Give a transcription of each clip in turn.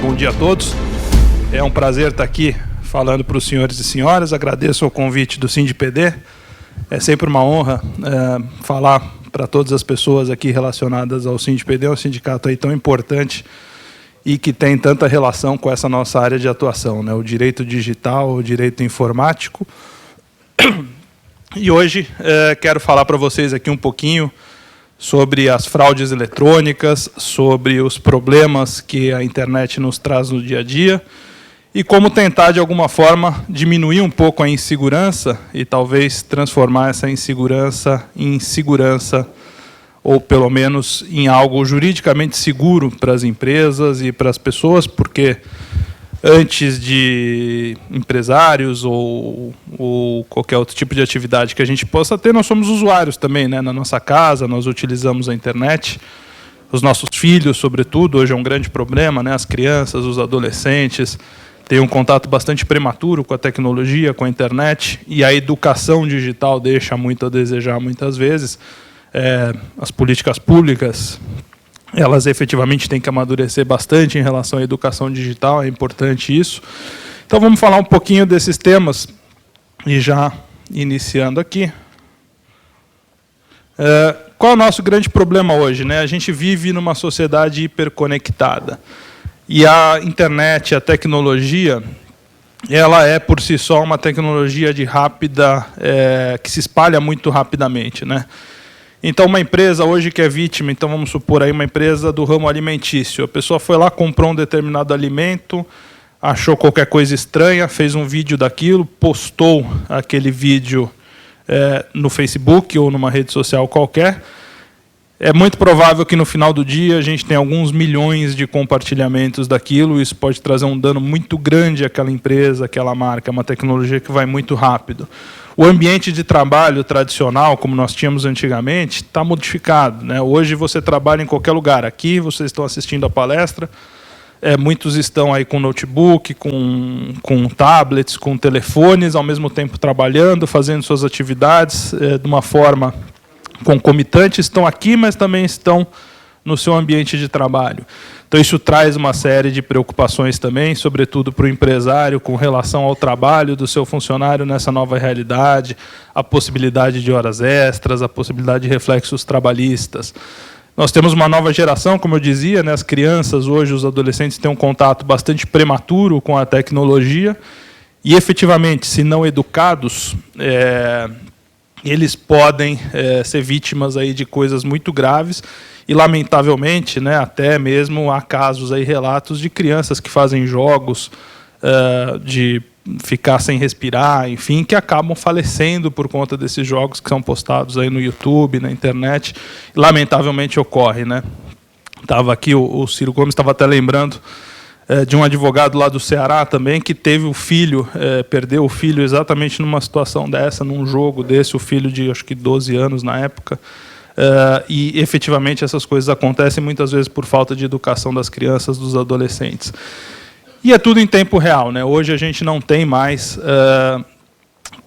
Bom dia a todos. É um prazer estar aqui falando para os senhores e senhoras. Agradeço o convite do SINDPD. É sempre uma honra falar para todas as pessoas aqui relacionadas ao SINDPD, um sindicato aí tão importante e que tem tanta relação com essa nossa área de atuação, né? O direito digital, o direito informático. E hoje quero falar para vocês aqui um pouquinho sobre as fraudes eletrônicas, sobre os problemas que a internet nos traz no dia a dia e como tentar, de alguma forma, diminuir um pouco a insegurança e talvez transformar essa insegurança em segurança ou, pelo menos, em algo juridicamente seguro para as empresas e para as pessoas, porque antes de empresários ou qualquer outro tipo de atividade que a gente possa ter, nós somos usuários também, né? Na nossa casa, nós utilizamos a internet. Os nossos filhos, sobretudo, hoje é um grande problema, né? As crianças, os adolescentes têm um contato bastante prematuro com a tecnologia, com a internet, e a educação digital deixa muito a desejar muitas vezes. As políticas públicas, elas efetivamente têm que amadurecer bastante em relação à educação digital, é importante isso. Então vamos falar um pouquinho desses temas, e já iniciando aqui. Qual é o nosso grande problema hoje, né? A gente vive numa sociedade hiperconectada, e a internet, a tecnologia, ela é por si só uma tecnologia que se espalha muito rapidamente, né? Então, uma empresa hoje que é vítima, então vamos supor aí uma empresa do ramo alimentício, a pessoa foi lá, comprou um determinado alimento, achou qualquer coisa estranha, fez um vídeo daquilo, postou aquele vídeo no Facebook ou numa rede social qualquer. É muito provável que no final do dia a gente tenha alguns milhões de compartilhamentos daquilo, isso pode trazer um dano muito grande àquela empresa, àquela marca, é uma tecnologia que vai muito rápido. O ambiente de trabalho tradicional, como nós tínhamos antigamente, está modificado, né? Hoje você trabalha em qualquer lugar. Aqui vocês estão assistindo a palestra, muitos estão aí com notebook, com tablets, com telefones, ao mesmo tempo trabalhando, fazendo suas atividades de uma forma concomitante, estão aqui, mas também estão no seu ambiente de trabalho. Então, isso traz uma série de preocupações também, sobretudo para o empresário, com relação ao trabalho do seu funcionário nessa nova realidade, a possibilidade de horas extras, a possibilidade de reflexos trabalhistas. Nós temos uma nova geração, como eu dizia, né? As crianças hoje, os adolescentes, têm um contato bastante prematuro com a tecnologia e, efetivamente, se não educados, eles podem ser vítimas aí de coisas muito graves e, lamentavelmente, né, até mesmo há casos, aí, relatos de crianças que fazem jogos de ficar sem respirar, enfim, que acabam falecendo por conta desses jogos que são postados aí no YouTube, na internet. Lamentavelmente ocorre, né? Estava aqui, o Ciro Gomes estava até lembrando de um advogado lá do Ceará também, que teve o filho, perdeu o filho exatamente numa situação dessa, num jogo desse, o filho de, acho que 12 anos na época, e efetivamente essas coisas acontecem muitas vezes por falta de educação das crianças, dos adolescentes. E é tudo em tempo real, né? Hoje a gente não tem mais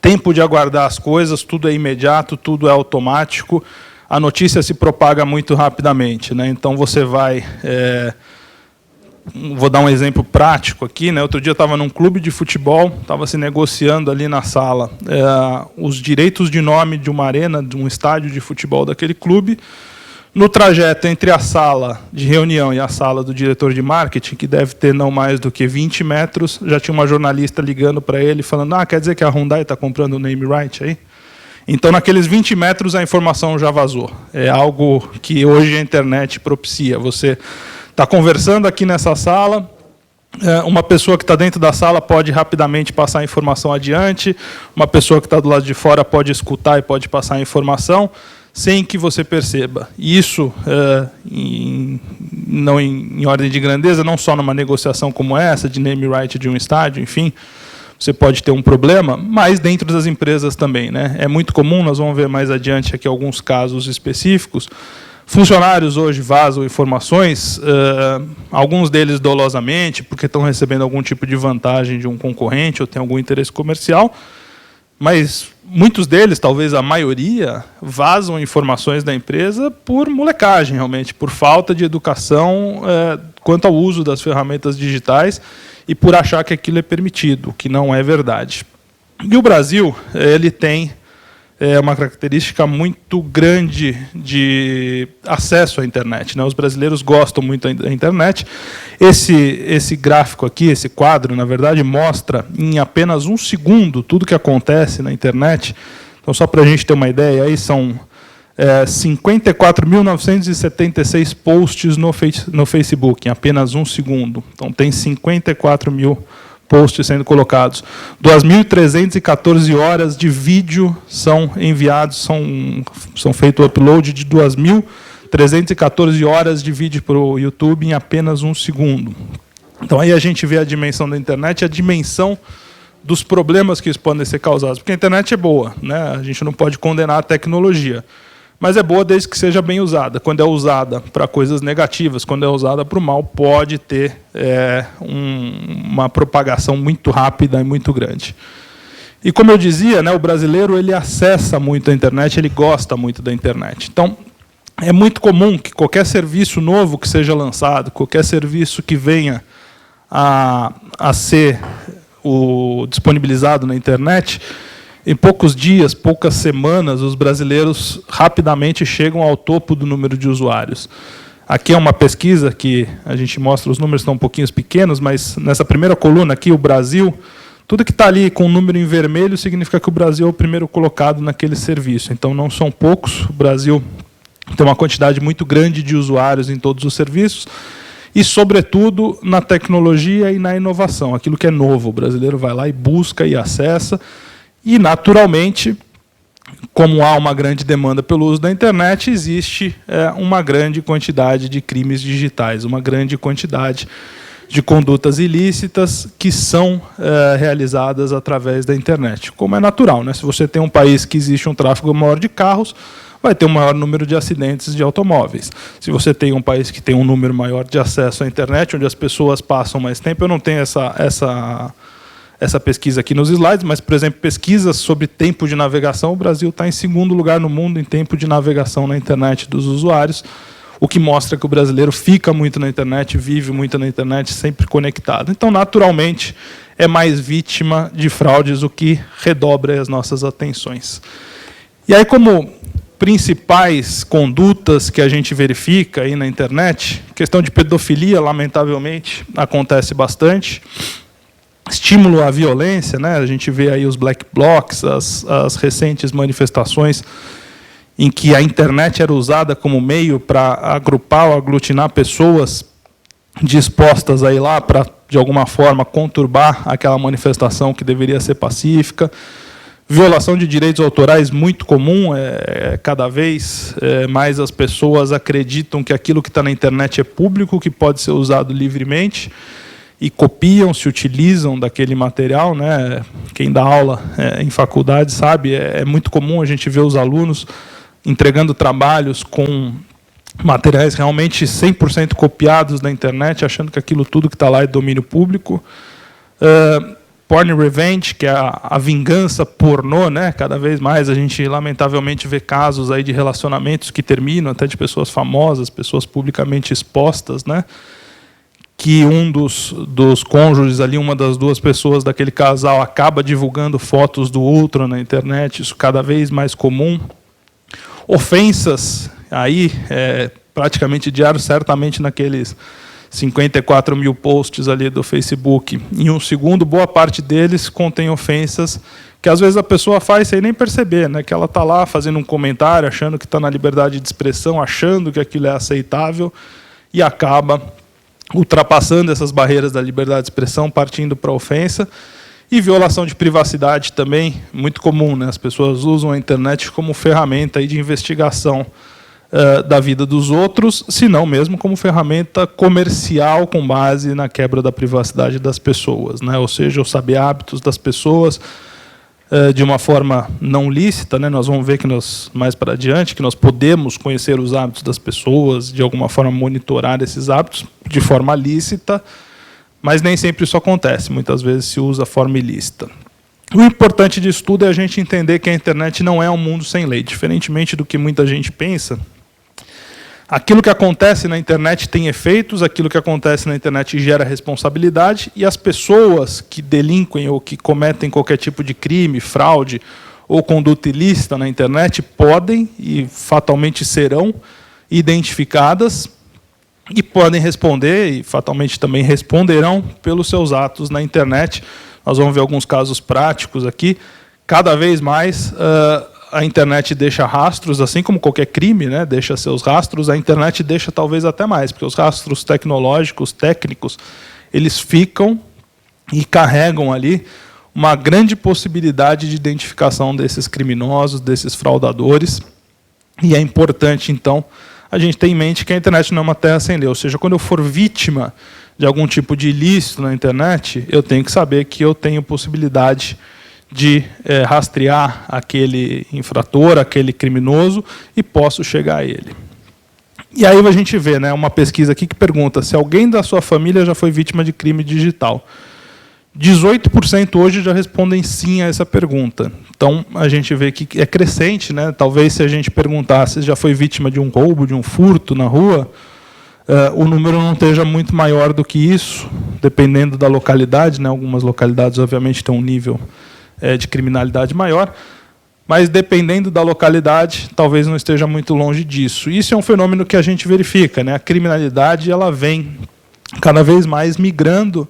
tempo de aguardar as coisas, tudo é imediato, tudo é automático, a notícia se propaga muito rapidamente, né? Então você vai... Vou dar um exemplo prático aqui, né? Outro dia eu estava num clube de futebol, estava se negociando ali na sala os direitos de nome de uma arena, de um estádio de futebol daquele clube. No trajeto entre a sala de reunião e a sala do diretor de marketing, que deve ter não mais do que 20 metros, já tinha uma jornalista ligando para ele, falando: quer dizer que a Hyundai está comprando o name right aí? Então, naqueles 20 metros, a informação já vazou. É algo que hoje a internet propicia. Você está conversando aqui nessa sala, uma pessoa que está dentro da sala pode rapidamente passar a informação adiante, uma pessoa que está do lado de fora pode escutar e pode passar a informação sem que você perceba. Isso, não em ordem de grandeza, não só numa negociação como essa, de name right de um estádio, enfim, você pode ter um problema, mas dentro das empresas também, né? É muito comum, nós vamos ver mais adiante aqui alguns casos específicos. Funcionários hoje vazam informações, alguns deles dolosamente, porque estão recebendo algum tipo de vantagem de um concorrente ou têm algum interesse comercial, mas muitos deles, talvez a maioria, vazam informações da empresa por molecagem, realmente, por falta de educação quanto ao uso das ferramentas digitais e por achar que aquilo é permitido, o que não é verdade. E o Brasil, ele tem uma característica muito grande de acesso à internet, né? Os brasileiros gostam muito da internet. Esse gráfico aqui, esse quadro, na verdade, mostra em apenas 1 segundo tudo que acontece na internet. Então, só para a gente ter uma ideia, aí são 54.976 posts no Facebook, em apenas 1 segundo. Então, tem 54 mil posts sendo colocados. 2.314 horas de vídeo são enviados, são feito o upload de 2.314 horas de vídeo para o YouTube em apenas 1 segundo. Então aí a gente vê a dimensão da internet, a dimensão dos problemas que podem ser causados. Porque a internet é boa, né? A gente não pode condenar a tecnologia. Mas é boa desde que seja bem usada. Quando é usada para coisas negativas, quando é usada para o mal, pode ter uma propagação muito rápida e muito grande. E como eu dizia, né, o brasileiro ele acessa muito a internet, ele gosta muito da internet. Então, é muito comum que qualquer serviço novo que seja lançado, qualquer serviço que venha a ser disponibilizado na internet, em poucos dias, poucas semanas, os brasileiros rapidamente chegam ao topo do número de usuários. Aqui é uma pesquisa que a gente mostra, os números estão um pouquinho pequenos, mas nessa primeira coluna aqui, o Brasil, tudo que está ali com o número em vermelho significa que o Brasil é o primeiro colocado naquele serviço. Então, não são poucos. O Brasil tem uma quantidade muito grande de usuários em todos os serviços e, sobretudo, na tecnologia e na inovação. Aquilo que é novo, o brasileiro vai lá e busca e acessa. E, naturalmente, como há uma grande demanda pelo uso da internet, existe uma grande quantidade de crimes digitais, uma grande quantidade de condutas ilícitas que são realizadas através da internet. Como é natural, né? Se você tem um país que existe um tráfego maior de carros, vai ter um maior número de acidentes de automóveis. Se você tem um país que tem um número maior de acesso à internet, onde as pessoas passam mais tempo, eu não tenho essa pesquisa aqui nos slides, mas, por exemplo, pesquisas sobre tempo de navegação, o Brasil está em 2º lugar no mundo em tempo de navegação na internet dos usuários, o que mostra que o brasileiro fica muito na internet, vive muito na internet, sempre conectado. Então, naturalmente, é mais vítima de fraudes, o que redobra as nossas atenções. E aí, como principais condutas que a gente verifica aí na internet, questão de pedofilia, lamentavelmente, acontece bastante. Estímulo à violência, né? A gente vê aí os black blocs, as recentes manifestações em que a internet era usada como meio para agrupar ou aglutinar pessoas dispostas a ir lá para, de alguma forma, conturbar aquela manifestação que deveria ser pacífica. Violação de direitos autorais muito comum, cada vez mais as pessoas acreditam que aquilo que está na internet é público, que pode ser usado livremente, e copiam, se utilizam daquele material, né? Quem dá aula em faculdade sabe, é muito comum a gente ver os alunos entregando trabalhos com materiais realmente 100% copiados da internet, achando que aquilo tudo que está lá é domínio público. Porn revenge, que é a vingança pornô, né? Cada vez mais a gente, lamentavelmente, vê casos aí de relacionamentos que terminam, até de pessoas famosas, pessoas publicamente expostas, né? Que um dos cônjuges ali, uma das duas pessoas daquele casal, acaba divulgando fotos do outro na internet, isso cada vez mais comum. Ofensas, aí, praticamente diário, certamente naqueles 54 mil posts ali do Facebook. Em 1 segundo, boa parte deles contém ofensas que às vezes a pessoa faz sem nem perceber, né? Que ela está lá fazendo um comentário, achando que está na liberdade de expressão, achando que aquilo é aceitável, e acaba ultrapassando essas barreiras da liberdade de expressão, partindo para a ofensa. E violação de privacidade também, muito comum, né? As pessoas usam a internet como ferramenta aí de investigação da vida dos outros, se não mesmo como ferramenta comercial com base na quebra da privacidade das pessoas, né? Ou seja, o saber hábitos das pessoas de uma forma não lícita, né? Nós vamos ver que mais para adiante que nós podemos conhecer os hábitos das pessoas, de alguma forma monitorar esses hábitos de forma lícita, mas nem sempre isso acontece. Muitas vezes se usa a forma ilícita. O importante disso tudo é a gente entender que a internet não é um mundo sem lei. Diferentemente do que muita gente pensa, aquilo que acontece na internet tem efeitos, aquilo que acontece na internet gera responsabilidade, e as pessoas que delinquem ou que cometem qualquer tipo de crime, fraude ou conduta ilícita na internet podem e fatalmente serão identificadas e podem responder, e fatalmente também responderão pelos seus atos na internet. Nós vamos ver alguns casos práticos aqui. Cada vez mais a internet deixa rastros, assim como qualquer crime, né, deixa seus rastros, a internet deixa talvez até mais, porque os rastros tecnológicos, técnicos, eles ficam e carregam ali uma grande possibilidade de identificação desses criminosos, desses fraudadores. E é importante, então, a gente ter em mente que a internet não é uma terra sem lei. Ou seja, quando eu for vítima de algum tipo de ilícito na internet, eu tenho que saber que eu tenho possibilidade de rastrear aquele infrator, aquele criminoso, e posso chegar a ele. E aí a gente vê, né, uma pesquisa aqui que pergunta se alguém da sua família já foi vítima de crime digital. 18% hoje já respondem sim a essa pergunta. Então, a gente vê que é crescente, né? Talvez se a gente perguntasse se já foi vítima de um roubo, de um furto na rua, o número não esteja muito maior do que isso, dependendo da localidade, né? Algumas localidades, obviamente, têm um nível de criminalidade maior, mas, dependendo da localidade, talvez não esteja muito longe disso. Isso é um fenômeno que a gente verifica, né? A criminalidade ela vem cada vez mais migrando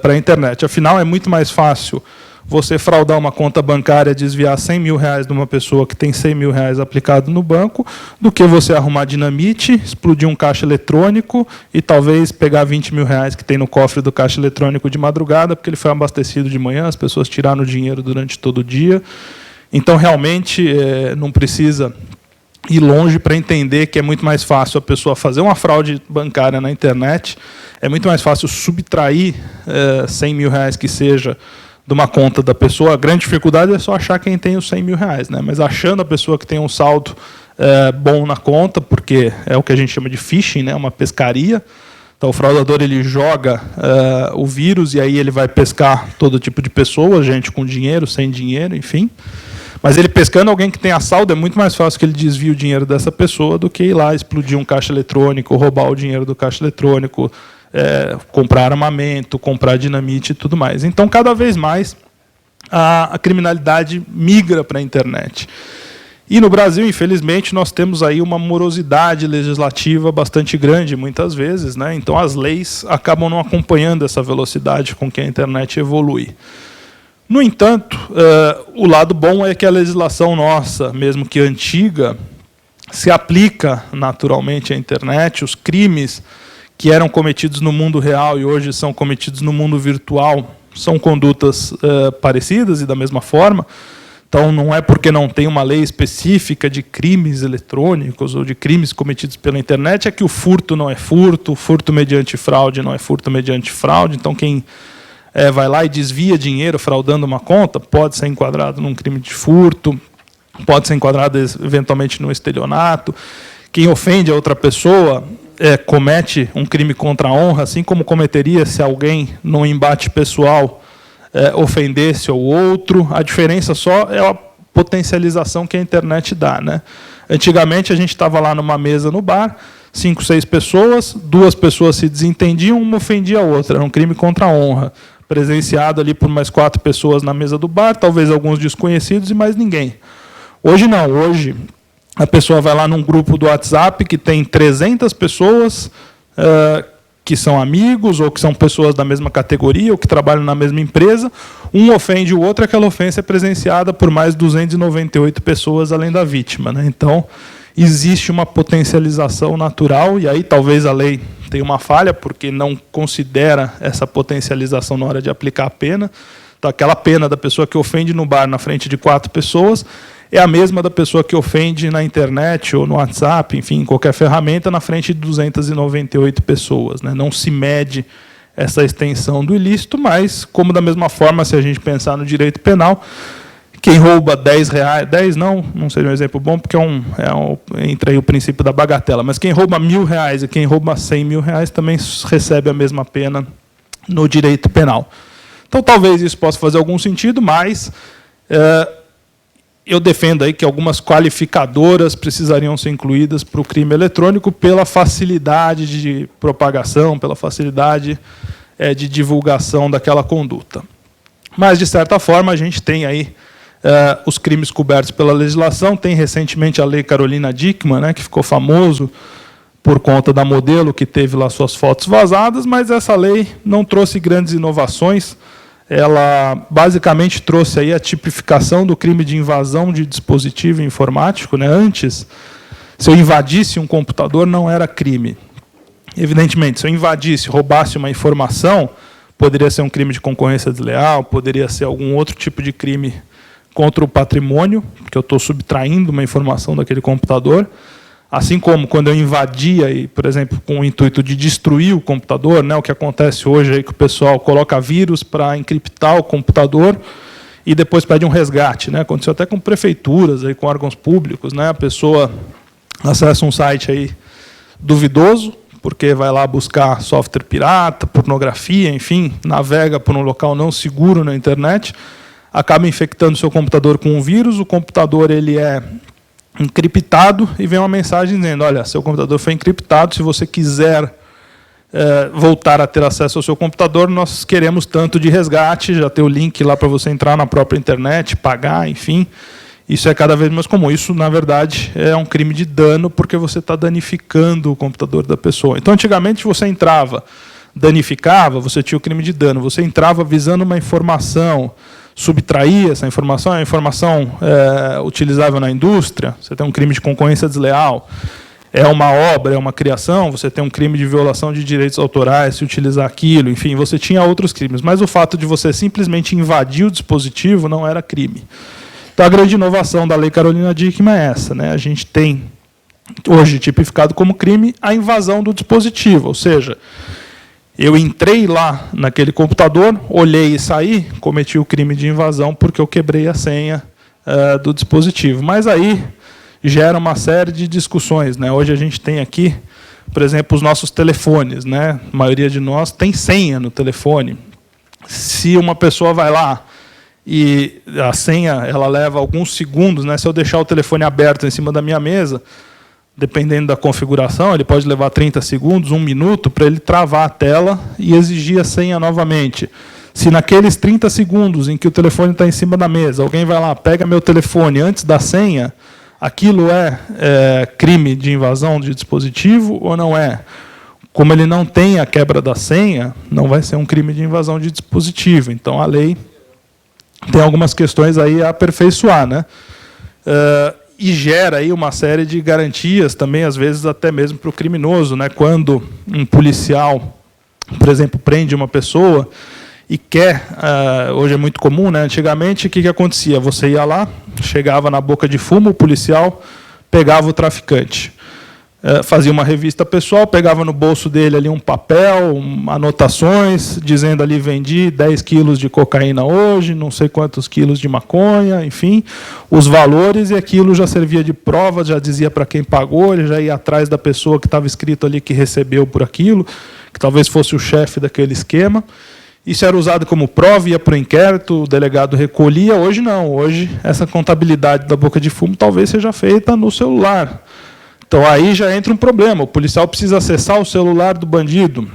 para a internet. Afinal, é muito mais fácil você fraudar uma conta bancária, desviar 100 mil reais de uma pessoa que tem 100 mil reais aplicado no banco, do que você arrumar dinamite, explodir um caixa eletrônico e talvez pegar 20 mil reais que tem no cofre do caixa eletrônico de madrugada, porque ele foi abastecido de manhã, as pessoas tiraram o dinheiro durante todo o dia. Então, realmente, não precisa ir longe para entender que é muito mais fácil a pessoa fazer uma fraude bancária na internet, é muito mais fácil subtrair 100 mil reais que seja de uma conta da pessoa. A grande dificuldade é só achar quem tem os 100 mil reais, né? Mas achando a pessoa que tem um saldo bom na conta, porque é o que a gente chama de phishing, né? Uma pescaria. Então, o fraudador ele joga o vírus e aí ele vai pescar todo tipo de pessoa, gente com dinheiro, sem dinheiro, enfim. Mas ele pescando alguém que tem a saldo, é muito mais fácil que ele desvie o dinheiro dessa pessoa do que ir lá explodir um caixa eletrônico, roubar o dinheiro do caixa eletrônico, comprar armamento, comprar dinamite e tudo mais. Então, cada vez mais, a criminalidade migra para a internet. E no Brasil, infelizmente, nós temos aí uma morosidade legislativa bastante grande, muitas vezes, né? Então, as leis acabam não acompanhando essa velocidade com que a internet evolui. No entanto, o lado bom é que a legislação nossa, mesmo que antiga, se aplica naturalmente à internet. Os crimes que eram cometidos no mundo real e hoje são cometidos no mundo virtual são condutas parecidas e da mesma forma. Então, não é porque não tem uma lei específica de crimes eletrônicos ou de crimes cometidos pela internet, é que o furto não é furto, o furto mediante fraude não é furto mediante fraude. Então, quem vai lá e desvia dinheiro fraudando uma conta, pode ser enquadrado num crime de furto, pode ser enquadrado eventualmente num estelionato. Quem ofende a outra pessoa comete um crime contra a honra, assim como cometeria se alguém, num embate pessoal, ofendesse ao outro. A diferença só é a potencialização que a internet dá, né? Antigamente, a gente estava lá numa mesa no bar, 5, 6 pessoas, 2 pessoas se desentendiam, uma ofendia a outra, era um crime contra a honra, presenciado ali por mais 4 pessoas na mesa do bar, talvez alguns desconhecidos e mais ninguém. Hoje não, hoje a pessoa vai lá num grupo do WhatsApp que tem 300 pessoas que são amigos ou que são pessoas da mesma categoria ou que trabalham na mesma empresa, um ofende o outro, aquela ofensa é presenciada por mais 298 pessoas além da vítima, né? Então, existe uma potencialização natural, e aí talvez a lei tenha uma falha, porque não considera essa potencialização na hora de aplicar a pena. Então, aquela pena da pessoa que ofende no bar na frente de 4 pessoas é a mesma da pessoa que ofende na internet ou no WhatsApp, enfim, em qualquer ferramenta, na frente de 298 pessoas, né? Não se mede essa extensão do ilícito, mas, como da mesma forma, se a gente pensar no direito penal, quem rouba 10 reais, 10 não seria um exemplo bom, porque entra aí o princípio da bagatela, mas quem rouba 1.000 reais e quem rouba 100 mil reais também recebe a mesma pena no direito penal. Então, talvez isso possa fazer algum sentido, mas eu defendo aí que algumas qualificadoras precisariam ser incluídas para o crime eletrônico pela facilidade de propagação, pela facilidade de divulgação daquela conduta. Mas, de certa forma, a gente tem aí os crimes cobertos pela legislação. Tem recentemente a Lei Carolina Dickmann, né, que ficou famoso por conta da Modelo, que teve lá suas fotos vazadas, mas essa lei não trouxe grandes inovações. Ela basicamente trouxe aí a tipificação do crime de invasão de dispositivo informático, né? Antes, se eu invadisse um computador, não era crime. Evidentemente, se eu invadisse, roubasse uma informação, poderia ser um crime de concorrência desleal, poderia ser algum outro tipo de crime contra o patrimônio, porque eu estou subtraindo uma informação daquele computador. Assim como quando eu invadia, por exemplo, com o intuito de destruir o computador, né, o que acontece hoje é que o pessoal coloca vírus para encriptar o computador e depois pede um resgate, né? Aconteceu até com prefeituras, aí, com órgãos públicos, né? A pessoa acessa um site aí duvidoso, porque vai lá buscar software pirata, pornografia, enfim, navega por um local não seguro na internet, acaba infectando seu computador com um vírus, o computador ele é encriptado e vem uma mensagem dizendo: olha, seu computador foi encriptado, se você quiser voltar a ter acesso ao seu computador, nós queremos tanto de resgate, já tem o link lá para você entrar na própria internet, pagar, enfim. Isso é cada vez mais comum. Isso, na verdade, é um crime de dano, porque você está danificando o computador da pessoa. Então, antigamente, você entrava, danificava, você tinha o crime de dano. Você entrava visando uma informação, subtrair essa informação, a informação utilizável na indústria, você tem um crime de concorrência desleal. É uma obra, é uma criação, você tem um crime de violação de direitos autorais, se utilizar aquilo, enfim, você tinha outros crimes. Mas o fato de você simplesmente invadir o dispositivo não era crime. Então, a grande inovação da Lei Carolina Dickmann é essa, né? A gente tem, hoje, tipificado como crime a invasão do dispositivo, ou seja, eu entrei lá naquele computador, olhei e saí, cometi o crime de invasão porque eu quebrei a senha do dispositivo. Mas aí gera uma série de discussões, né? Hoje a gente tem aqui, por exemplo, os nossos telefones, né? A maioria de nós tem senha no telefone. Se uma pessoa vai lá e a senha ela leva alguns segundos, né? Se eu deixar o telefone aberto em cima da minha mesa, dependendo da configuração, ele pode levar 30 segundos, 1 minuto, para ele travar a tela e exigir a senha novamente. Se naqueles 30 segundos em que o telefone está em cima da mesa, alguém vai lá, pega meu telefone antes da senha, aquilo é crime de invasão de dispositivo ou não é? Como ele não tem a quebra da senha, não vai ser um crime de invasão de dispositivo. Então, a lei tem algumas questões aí a aperfeiçoar, né? E gera aí uma série de garantias também, às vezes até mesmo para o criminoso, né? Quando um policial, por exemplo, prende uma pessoa e quer, hoje é muito comum, né? Antigamente, o que acontecia? Você ia lá, chegava na boca de fumo, o policial pegava o traficante. Fazia uma revista pessoal, pegava no bolso dele ali um papel, anotações, dizendo ali: vendi 10 quilos de cocaína hoje, não sei quantos quilos de maconha, enfim, os valores, e aquilo já servia de prova, já dizia para quem pagou, ele já ia atrás da pessoa que estava escrito ali que recebeu por aquilo, que talvez fosse o chefe daquele esquema. Isso era usado como prova, ia para o inquérito, o delegado recolhia. Hoje não, hoje essa contabilidade da boca de fumo talvez seja feita no celular. Então, aí já entra um problema. O policial precisa acessar o celular do bandido.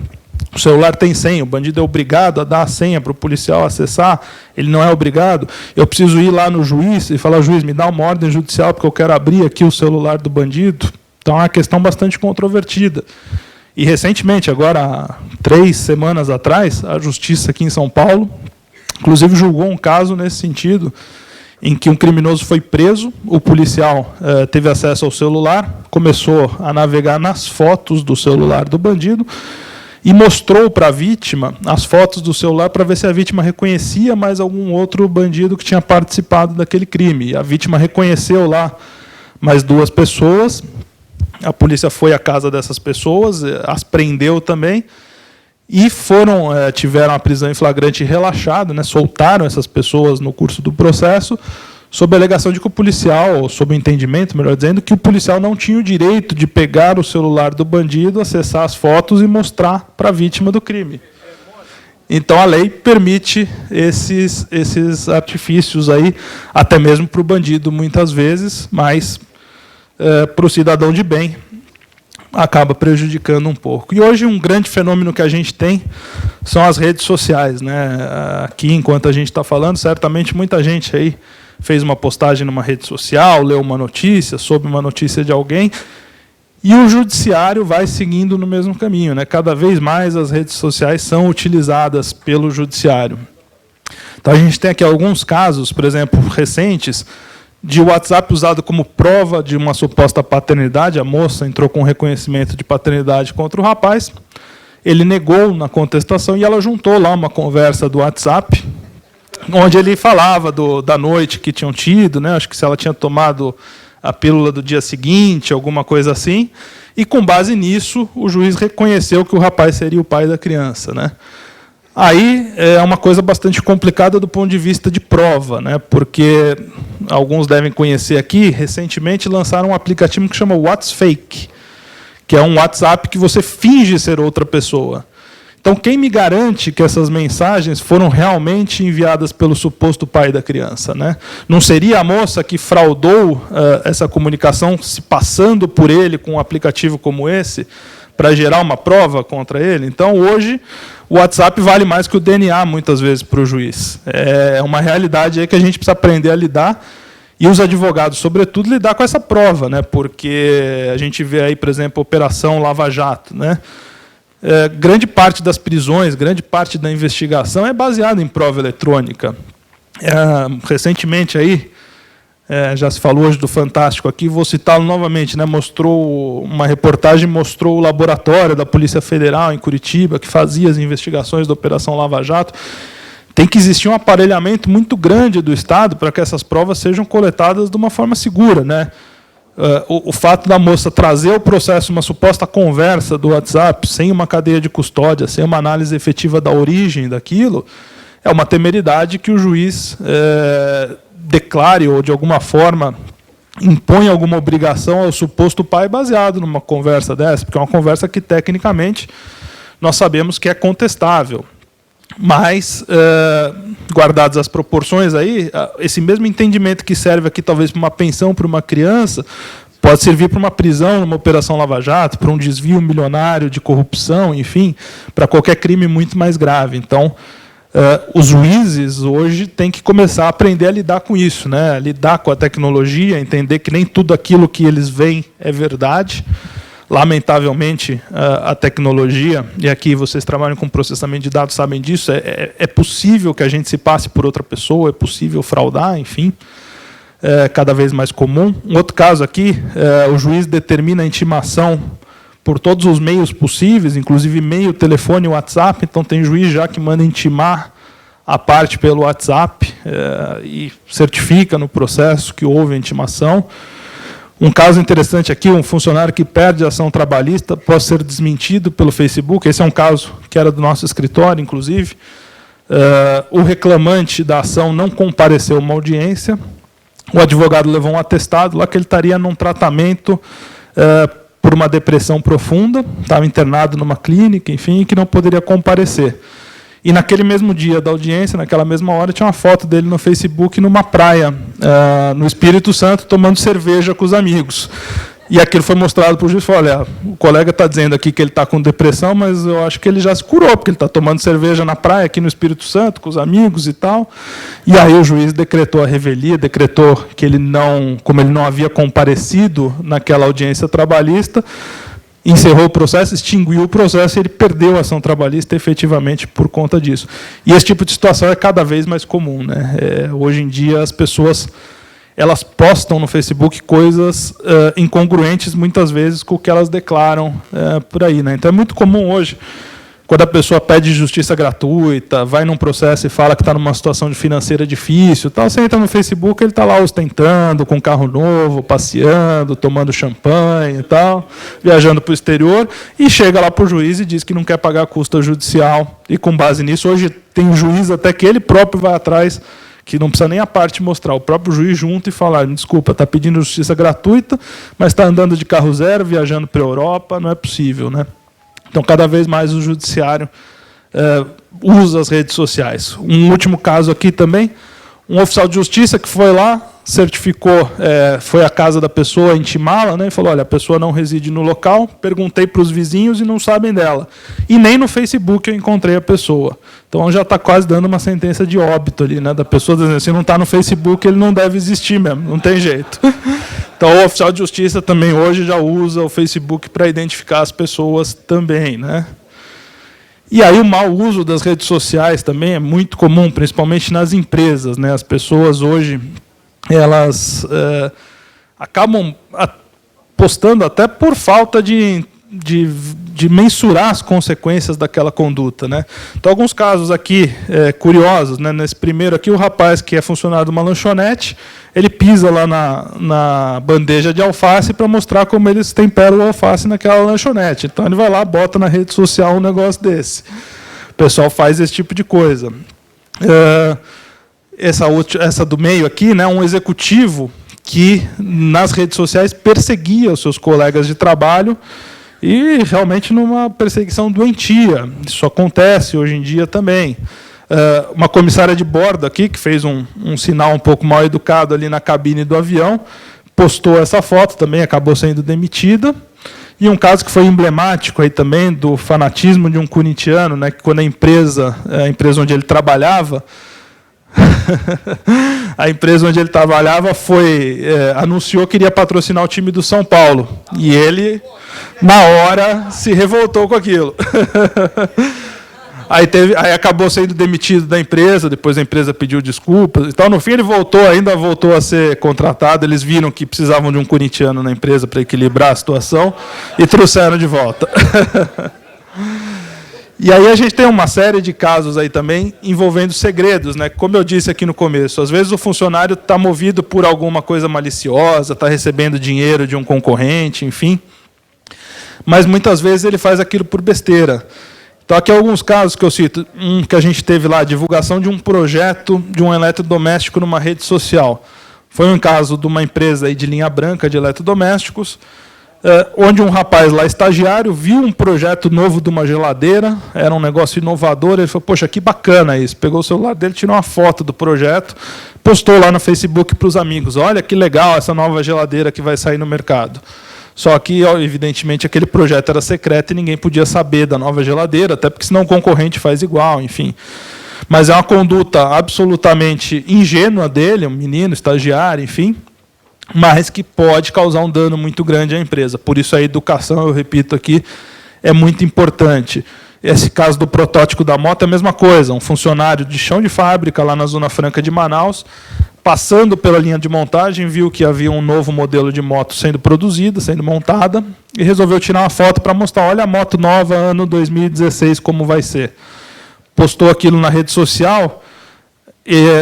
O celular tem senha, o bandido é obrigado a dar a senha para o policial acessar, ele não é obrigado. Eu preciso ir lá no juiz e falar: juiz, me dá uma ordem judicial porque eu quero abrir aqui o celular do bandido. Então, é uma questão bastante controvertida. E, recentemente, agora, há 3 semanas atrás, a Justiça aqui em São Paulo, inclusive, julgou um caso nesse sentido, em que um criminoso foi preso, o policial teve acesso ao celular, começou a navegar nas fotos do celular do bandido e mostrou para a vítima as fotos do celular para ver se a vítima reconhecia mais algum outro bandido que tinha participado daquele crime. E a vítima reconheceu lá mais 2 pessoas, a polícia foi à casa dessas pessoas, as prendeu também, e tiveram a prisão em flagrante relaxado, né, soltaram essas pessoas no curso do processo, sob a alegação de que o policial, ou sob o entendimento, melhor dizendo, que o policial não tinha o direito de pegar o celular do bandido, acessar as fotos e mostrar para a vítima do crime. Então, a lei permite esses artifícios aí, até mesmo para o bandido, muitas vezes, mas para o cidadão de bem, acaba prejudicando um pouco. E hoje, um grande fenômeno que a gente tem são as redes sociais, né? Aqui, enquanto a gente está falando, certamente muita gente aí fez uma postagem numa rede social, leu uma notícia, soube uma notícia de alguém, e o judiciário vai seguindo no mesmo caminho, né? Cada vez mais as redes sociais são utilizadas pelo judiciário. Então, a gente tem aqui alguns casos, por exemplo, recentes, de WhatsApp usado como prova de uma suposta paternidade. A moça entrou com reconhecimento de paternidade contra o rapaz, ele negou na contestação e ela juntou lá uma conversa do WhatsApp, onde ele falava da noite que tinham tido, né? Acho que se ela tinha tomado a pílula do dia seguinte, alguma coisa assim, e com base nisso o juiz reconheceu que o rapaz seria o pai da criança, né? Aí é uma coisa bastante complicada do ponto de vista de prova, né? Porque alguns devem conhecer aqui, recentemente lançaram um aplicativo que chama WhatsApp, que é um WhatsApp que você finge ser outra pessoa. Então, quem me garante que essas mensagens foram realmente enviadas pelo suposto pai da criança, né? Não seria a moça que fraudou essa comunicação se passando por ele com um aplicativo como esse para gerar uma prova contra ele? Então, hoje, o WhatsApp vale mais que o DNA, muitas vezes, para o juiz. É uma realidade aí que a gente precisa aprender a lidar, e os advogados, sobretudo, lidar com essa prova, né? Porque a gente vê aí, por exemplo, a Operação Lava Jato, né? Grande parte das prisões, grande parte da investigação é baseada em prova eletrônica. Recentemente, aí, já se falou hoje do Fantástico aqui, vou citá-lo novamente, né? Uma reportagem mostrou o laboratório da Polícia Federal em Curitiba, que fazia as investigações da Operação Lava Jato. Tem que existir um aparelhamento muito grande do Estado para que essas provas sejam coletadas de uma forma segura, né? O fato da moça trazer ao processo uma suposta conversa do WhatsApp, sem uma cadeia de custódia, sem uma análise efetiva da origem daquilo, é uma temeridade que o juiz declare ou, de alguma forma, impõe alguma obrigação ao suposto pai baseado numa conversa dessa, porque é uma conversa que, tecnicamente, nós sabemos que é contestável. Mas, guardadas as proporções, aí, esse mesmo entendimento que serve aqui, talvez, para uma pensão para uma criança, pode servir para uma prisão, numa Operação Lava Jato, para um desvio milionário de corrupção, enfim, para qualquer crime muito mais grave. Então, os juízes, hoje, têm que começar a aprender a lidar com isso, né? Lidar com a tecnologia, entender que nem tudo aquilo que eles veem é verdade. Lamentavelmente, a tecnologia, e aqui vocês trabalham com processamento de dados, sabem disso, é possível que a gente se passe por outra pessoa, é possível fraudar, enfim, é cada vez mais comum. Um outro caso aqui, o juiz determina a intimação por todos os meios possíveis, inclusive e-mail, telefone, WhatsApp, então tem juiz já que manda intimar a parte pelo WhatsApp e certifica no processo que houve a intimação. Um caso interessante aqui, um funcionário que perde a ação trabalhista após ser desmentido pelo Facebook. Esse é um caso que era do nosso escritório, inclusive. O reclamante da ação não compareceu a uma audiência. O advogado levou um atestado lá que ele estaria num tratamento por uma depressão profunda, estava internado numa clínica, enfim, que não poderia comparecer. E naquele mesmo dia da audiência, naquela mesma hora, tinha uma foto dele no Facebook numa praia, no Espírito Santo, tomando cerveja com os amigos. E aquilo foi mostrado para o juiz e falou: olha, o colega está dizendo aqui que ele está com depressão, mas eu acho que ele já se curou, porque ele está tomando cerveja na praia, aqui no Espírito Santo, com os amigos e tal. E aí o juiz decretou a revelia, decretou que ele não, como ele não havia comparecido naquela audiência trabalhista, encerrou o processo, extinguiu o processo e ele perdeu a ação trabalhista efetivamente por conta disso. E esse tipo de situação é cada vez mais comum, né? Hoje em dia as pessoas elas postam no Facebook coisas incongruentes muitas vezes com o que elas declaram por aí, né? Então é muito comum hoje, quando a pessoa pede justiça gratuita, vai num processo e fala que está numa situação financeira difícil, tal, você entra no Facebook, ele está lá ostentando, com um carro novo, passeando, tomando champanhe e tal, viajando para o exterior, e chega lá para o juiz e diz que não quer pagar a custa judicial. E com base nisso, hoje tem juiz até que ele próprio vai atrás, que não precisa nem a parte mostrar, o próprio juiz junto e falar: desculpa, está pedindo justiça gratuita, mas está andando de carro zero, viajando para a Europa, não é possível, né? Então, cada vez mais o judiciário usa as redes sociais. Um último caso aqui também, um oficial de justiça que foi lá, certificou, foi à casa da pessoa intimá-la, né, e falou, olha, a pessoa não reside no local, perguntei para os vizinhos e não sabem dela. E nem no Facebook eu encontrei a pessoa. Então já está quase dando uma sentença de óbito ali, né, da pessoa dizendo, se não está no Facebook, ele não deve existir mesmo, não tem jeito. Então o oficial de justiça também hoje já usa o Facebook para identificar as pessoas também, né. E aí o mau uso das redes sociais também é muito comum, principalmente nas empresas, né, as pessoas hoje elas acabam postando até por falta de mensurar as consequências daquela conduta, né? Então, alguns casos aqui curiosos, né? Nesse primeiro aqui, o rapaz que é funcionário de uma lanchonete, ele pisa lá na bandeja de alface para mostrar como eles temperam o alface naquela lanchonete. Então, ele vai lá, bota na rede social um negócio desse. O pessoal faz esse tipo de coisa. Essa do meio aqui, né, um executivo que nas redes sociais perseguia os seus colegas de trabalho e realmente numa perseguição doentia. Isso acontece hoje em dia também. Uma comissária de bordo aqui, que fez um sinal um pouco mal educado ali na cabine do avião, postou essa foto, também acabou sendo demitida. E um caso que foi emblemático aí também do fanatismo de um corintiano, né, que quando a empresa onde ele trabalhava, a empresa onde ele trabalhava anunciou que iria patrocinar o time do São Paulo. E ele, na hora, se revoltou com aquilo. Aí acabou sendo demitido da empresa, depois a empresa pediu desculpas. Então, no fim, ele ainda voltou a ser contratado. Eles viram que precisavam de um corintiano na empresa para equilibrar a situação e trouxeram de volta. E aí a gente tem uma série de casos aí também envolvendo segredos, né? Como eu disse aqui no começo, às vezes o funcionário está movido por alguma coisa maliciosa, está recebendo dinheiro de um concorrente, enfim. Mas muitas vezes ele faz aquilo por besteira. Então aqui alguns casos que eu cito. Um que a gente teve lá, a divulgação de um projeto de um eletrodoméstico numa rede social. Foi um caso de uma empresa aí de linha branca de eletrodomésticos, onde um rapaz lá, estagiário, viu um projeto novo de uma geladeira, era um negócio inovador, ele falou, poxa, que bacana isso. Pegou o celular dele, tirou uma foto do projeto, postou lá no Facebook para os amigos, olha que legal essa nova geladeira que vai sair no mercado. Só que, evidentemente, aquele projeto era secreto e ninguém podia saber da nova geladeira, até porque senão o concorrente faz igual, enfim. Mas é uma conduta absolutamente ingênua dele, um menino, estagiário, enfim, mas que pode causar um dano muito grande à empresa. Por isso a educação, eu repito aqui, é muito importante. Esse caso do protótipo da moto é a mesma coisa. Um funcionário de chão de fábrica, lá na Zona Franca de Manaus, passando pela linha de montagem, viu que havia um novo modelo de moto sendo produzida, sendo montada, e resolveu tirar uma foto para mostrar, olha a moto nova, ano 2016, como vai ser. Postou aquilo na rede social.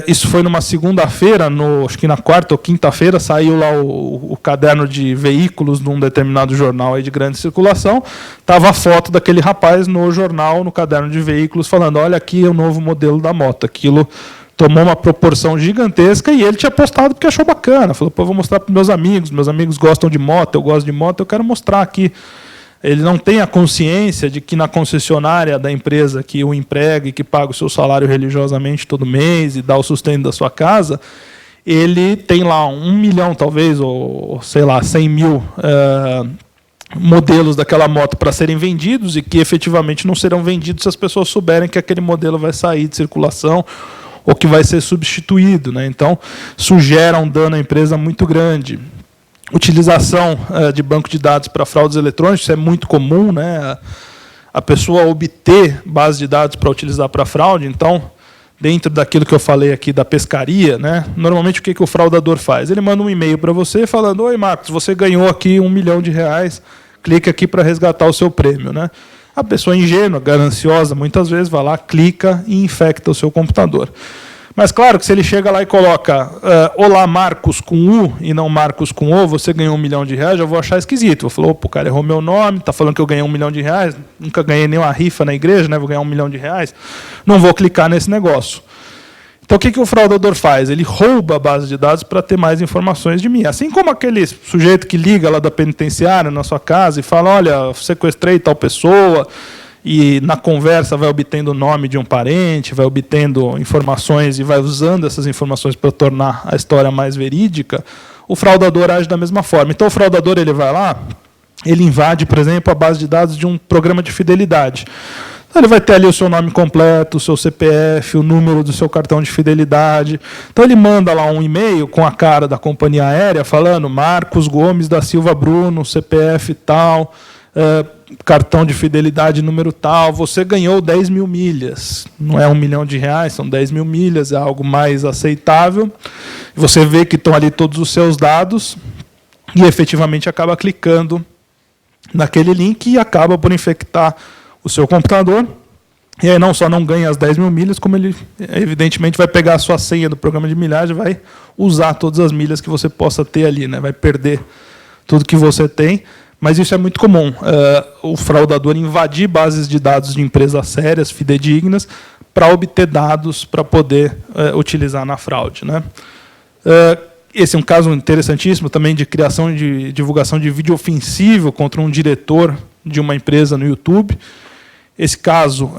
Isso foi numa segunda-feira, acho que na quarta ou quinta-feira, saiu lá o caderno de veículos de um determinado jornal aí de grande circulação. Estava a foto daquele rapaz no jornal, no caderno de veículos, falando, olha aqui o novo modelo da moto. Aquilo tomou uma proporção gigantesca e ele tinha postado porque achou bacana. Falou, pô, vou mostrar para meus amigos gostam de moto, eu gosto de moto, eu quero mostrar aqui. Ele não tem a consciência de que na concessionária da empresa que o emprega e que paga o seu salário religiosamente todo mês e dá o sustento da sua casa, ele tem lá 1 milhão, talvez, ou sei lá, 100 mil modelos daquela moto para serem vendidos e que efetivamente não serão vendidos se as pessoas souberem que aquele modelo vai sair de circulação ou que vai ser substituído, né? Então, isso gera um dano à empresa muito grande. Utilização de banco de dados para fraudes eletrônicas, isso é muito comum, né? A pessoa obter base de dados para utilizar para fraude. Então, dentro daquilo que eu falei aqui da pescaria, né? Normalmente o que o fraudador faz? Ele manda um e-mail para você falando, oi Marcos, você ganhou aqui R$1 milhão, clique aqui para resgatar o seu prêmio, né? A pessoa ingênua, gananciosa, muitas vezes vai lá, clica e infecta o seu computador. Mas, claro, que se ele chega lá e coloca olá, Marcos com U e não Marcos com O, você ganhou R$1 milhão, eu vou achar esquisito. Vou falar, opa, o cara errou meu nome, está falando que eu ganhei R$1 milhão, nunca ganhei nenhuma rifa na igreja, né, vou ganhar R$1 milhão, não vou clicar nesse negócio. Então, o que o fraudador faz? Ele rouba a base de dados para ter mais informações de mim. Assim como aquele sujeito que liga lá da penitenciária na sua casa e fala, olha, sequestrei tal pessoa, e na conversa vai obtendo o nome de um parente, vai obtendo informações e vai usando essas informações para tornar a história mais verídica, o fraudador age da mesma forma. Então, o fraudador ele vai lá, ele invade, por exemplo, a base de dados de um programa de fidelidade. Então, ele vai ter ali o seu nome completo, o seu CPF, o número do seu cartão de fidelidade. Então, ele manda lá um e-mail com a cara da companhia aérea, falando Marcos Gomes da Silva Bruno, CPF tal, cartão de fidelidade número tal, você ganhou 10 mil milhas. Não é R$1 milhão, são 10 mil milhas, é algo mais aceitável. Você vê que estão ali todos os seus dados e efetivamente acaba clicando naquele link e acaba por infectar o seu computador. E aí não só não ganha as 10 mil milhas, como ele evidentemente vai pegar a sua senha do programa de milhagem e vai usar todas as milhas que você possa ter ali, né? Vai perder tudo que você tem. Mas isso é muito comum, o fraudador invadir bases de dados de empresas sérias, fidedignas, para obter dados para poder utilizar na fraude, né? Esse é um caso interessantíssimo também de criação e de divulgação de vídeo ofensivo contra um diretor de uma empresa no YouTube. Esse caso,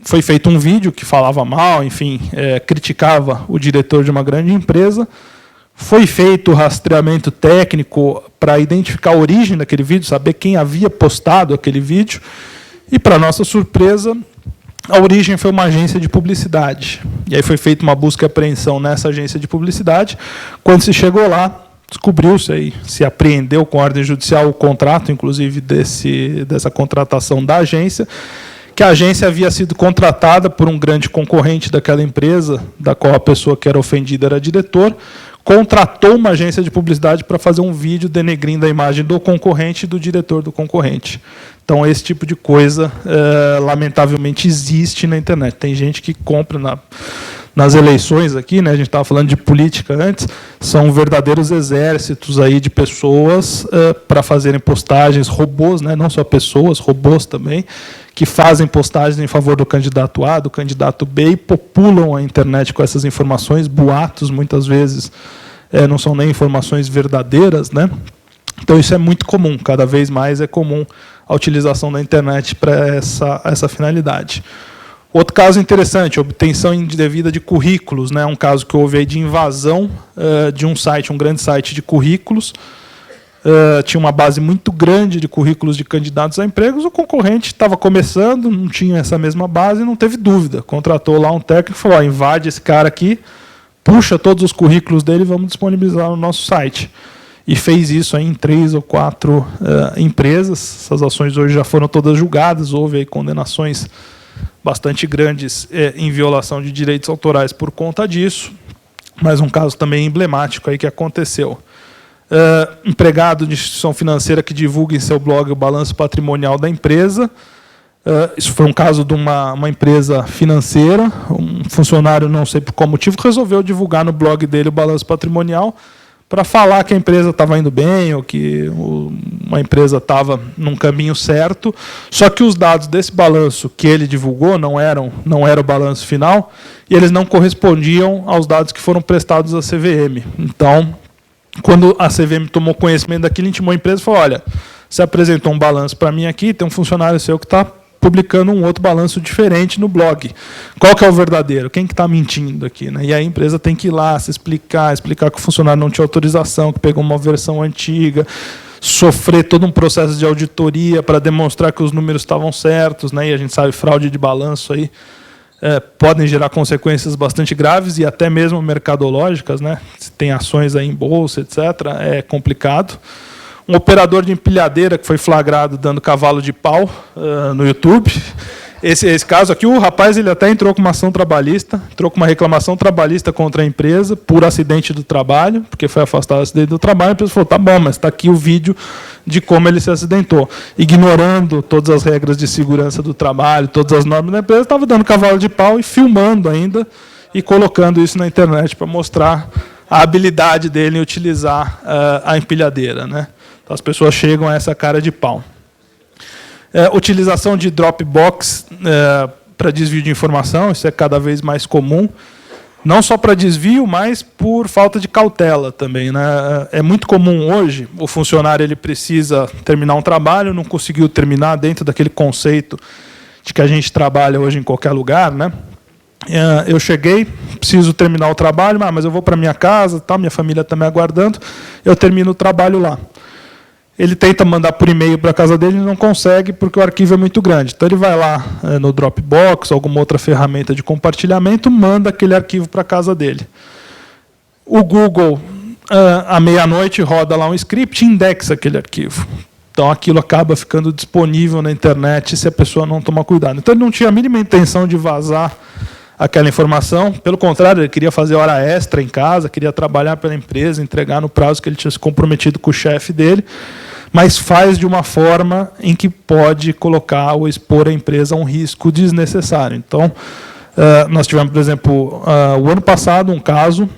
foi feito um vídeo que falava mal, enfim, criticava o diretor de uma grande empresa. Foi feito o rastreamento técnico para identificar a origem daquele vídeo, saber quem havia postado aquele vídeo. E, para nossa surpresa, a origem foi uma agência de publicidade. E aí foi feita uma busca e apreensão nessa agência de publicidade. Quando se chegou lá, descobriu-se aí, se apreendeu com ordem judicial o contrato, inclusive, dessa contratação da agência, que a agência havia sido contratada por um grande concorrente daquela empresa, da qual a pessoa que era ofendida era diretor, contratou uma agência de publicidade para fazer um vídeo denegrindo a imagem do concorrente e do diretor do concorrente. Então, esse tipo de coisa, lamentavelmente, existe na internet. Tem gente que compra nas eleições aqui, né, a gente estava falando de política antes, são verdadeiros exércitos aí de pessoas para fazerem postagens, robôs, né, não só pessoas, robôs também, que fazem postagens em favor do candidato A, do candidato B, e populam a internet com essas informações, boatos, muitas vezes, não são nem informações verdadeiras, né? Então, isso é muito comum, cada vez mais é comum a utilização da internet para essa finalidade. Outro caso interessante, obtenção indevida de currículos, né? Um caso que houve aí de invasão de um site, um grande site de currículos. Tinha uma base muito grande de currículos de candidatos a empregos, o concorrente estava começando, não tinha essa mesma base, não teve dúvida. Contratou lá um técnico e falou, invade esse cara aqui, puxa todos os currículos dele e vamos disponibilizar no nosso site. E fez isso aí em 3 ou 4 empresas. Essas ações hoje já foram todas julgadas, houve aí condenações bastante grandes em violação de direitos autorais por conta disso. Mas um caso também emblemático aí que aconteceu. Empregado de instituição financeira que divulga em seu blog o balanço patrimonial da empresa. Isso foi um caso de uma empresa financeira. Um funcionário, não sei por qual motivo, resolveu divulgar no blog dele o balanço patrimonial para falar que a empresa estava indo bem ou que uma empresa estava num caminho certo. Só que os dados desse balanço que ele divulgou não era o balanço final e eles não correspondiam aos dados que foram prestados à CVM. Então, quando a CVM tomou conhecimento daquilo, intimou a empresa e falou, olha, você apresentou um balanço para mim aqui, tem um funcionário seu que está publicando um outro balanço diferente no blog. Qual que é o verdadeiro? Quem que está mentindo aqui? Né? E aí a empresa tem que ir lá se explicar que o funcionário não tinha autorização, que pegou uma versão antiga, sofrer todo um processo de auditoria para demonstrar que os números estavam certos, né? E a gente sabe, fraude de balanço aí, podem gerar consequências bastante graves e até mesmo mercadológicas, né? Se tem ações aí em bolsa, etc., é complicado. Um operador de empilhadeira que foi flagrado dando cavalo de pau no YouTube. Esse caso aqui, o rapaz ele até entrou com uma ação trabalhista, entrou com uma reclamação trabalhista contra a empresa por acidente do trabalho, porque foi afastado do acidente do trabalho. A empresa falou, tá bom, mas está aqui o vídeo de como ele se acidentou. Ignorando todas as regras de segurança do trabalho, todas as normas da empresa, estava dando cavalo de pau e filmando ainda e colocando isso na internet para mostrar a habilidade dele em utilizar a empilhadeira, né? Então, as pessoas chegam a essa cara de pau. Utilização de Dropbox para desvio de informação, isso é cada vez mais comum. Não só para desvio, mas por falta de cautela também, né? É muito comum hoje, o funcionário ele precisa terminar um trabalho, não conseguiu terminar dentro daquele conceito de que a gente trabalha hoje em qualquer lugar, né? Eu cheguei, preciso terminar o trabalho, mas eu vou para minha casa, tá, minha família está me aguardando, eu termino o trabalho lá. Ele tenta mandar por e-mail para a casa dele e não consegue porque o arquivo é muito grande. Então ele vai lá no Dropbox, alguma outra ferramenta de compartilhamento, manda aquele arquivo para a casa dele. O Google, à meia-noite, roda lá um script e indexa aquele arquivo. Então aquilo acaba ficando disponível na internet se a pessoa não tomar cuidado. Então ele não tinha a mínima intenção de vazar aquela informação, pelo contrário, ele queria fazer hora extra em casa, queria trabalhar pela empresa, entregar no prazo que ele tinha se comprometido com o chefe dele, mas faz de uma forma em que pode colocar ou expor a empresa a um risco desnecessário. Então, nós tivemos, por exemplo, o ano passado, um caso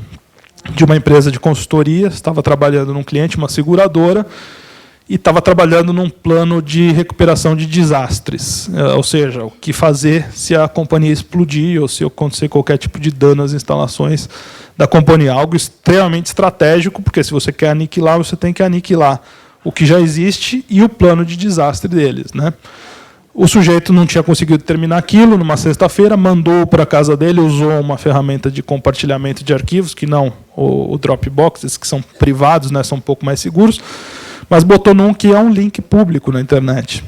de uma empresa de consultoria, estava trabalhando num cliente, uma seguradora, e estava trabalhando num plano de recuperação de desastres, ou seja, o que fazer se a companhia explodir ou se acontecer qualquer tipo de dano às instalações da companhia. Algo extremamente estratégico, porque se você quer aniquilar, você tem que aniquilar o que já existe e o plano de desastre deles, né? O sujeito não tinha conseguido terminar aquilo numa sexta-feira, mandou para a casa dele, usou uma ferramenta de compartilhamento de arquivos, que não o Dropbox, esses que são privados, né, são um pouco mais seguros, mas botou num que é um link público na internet.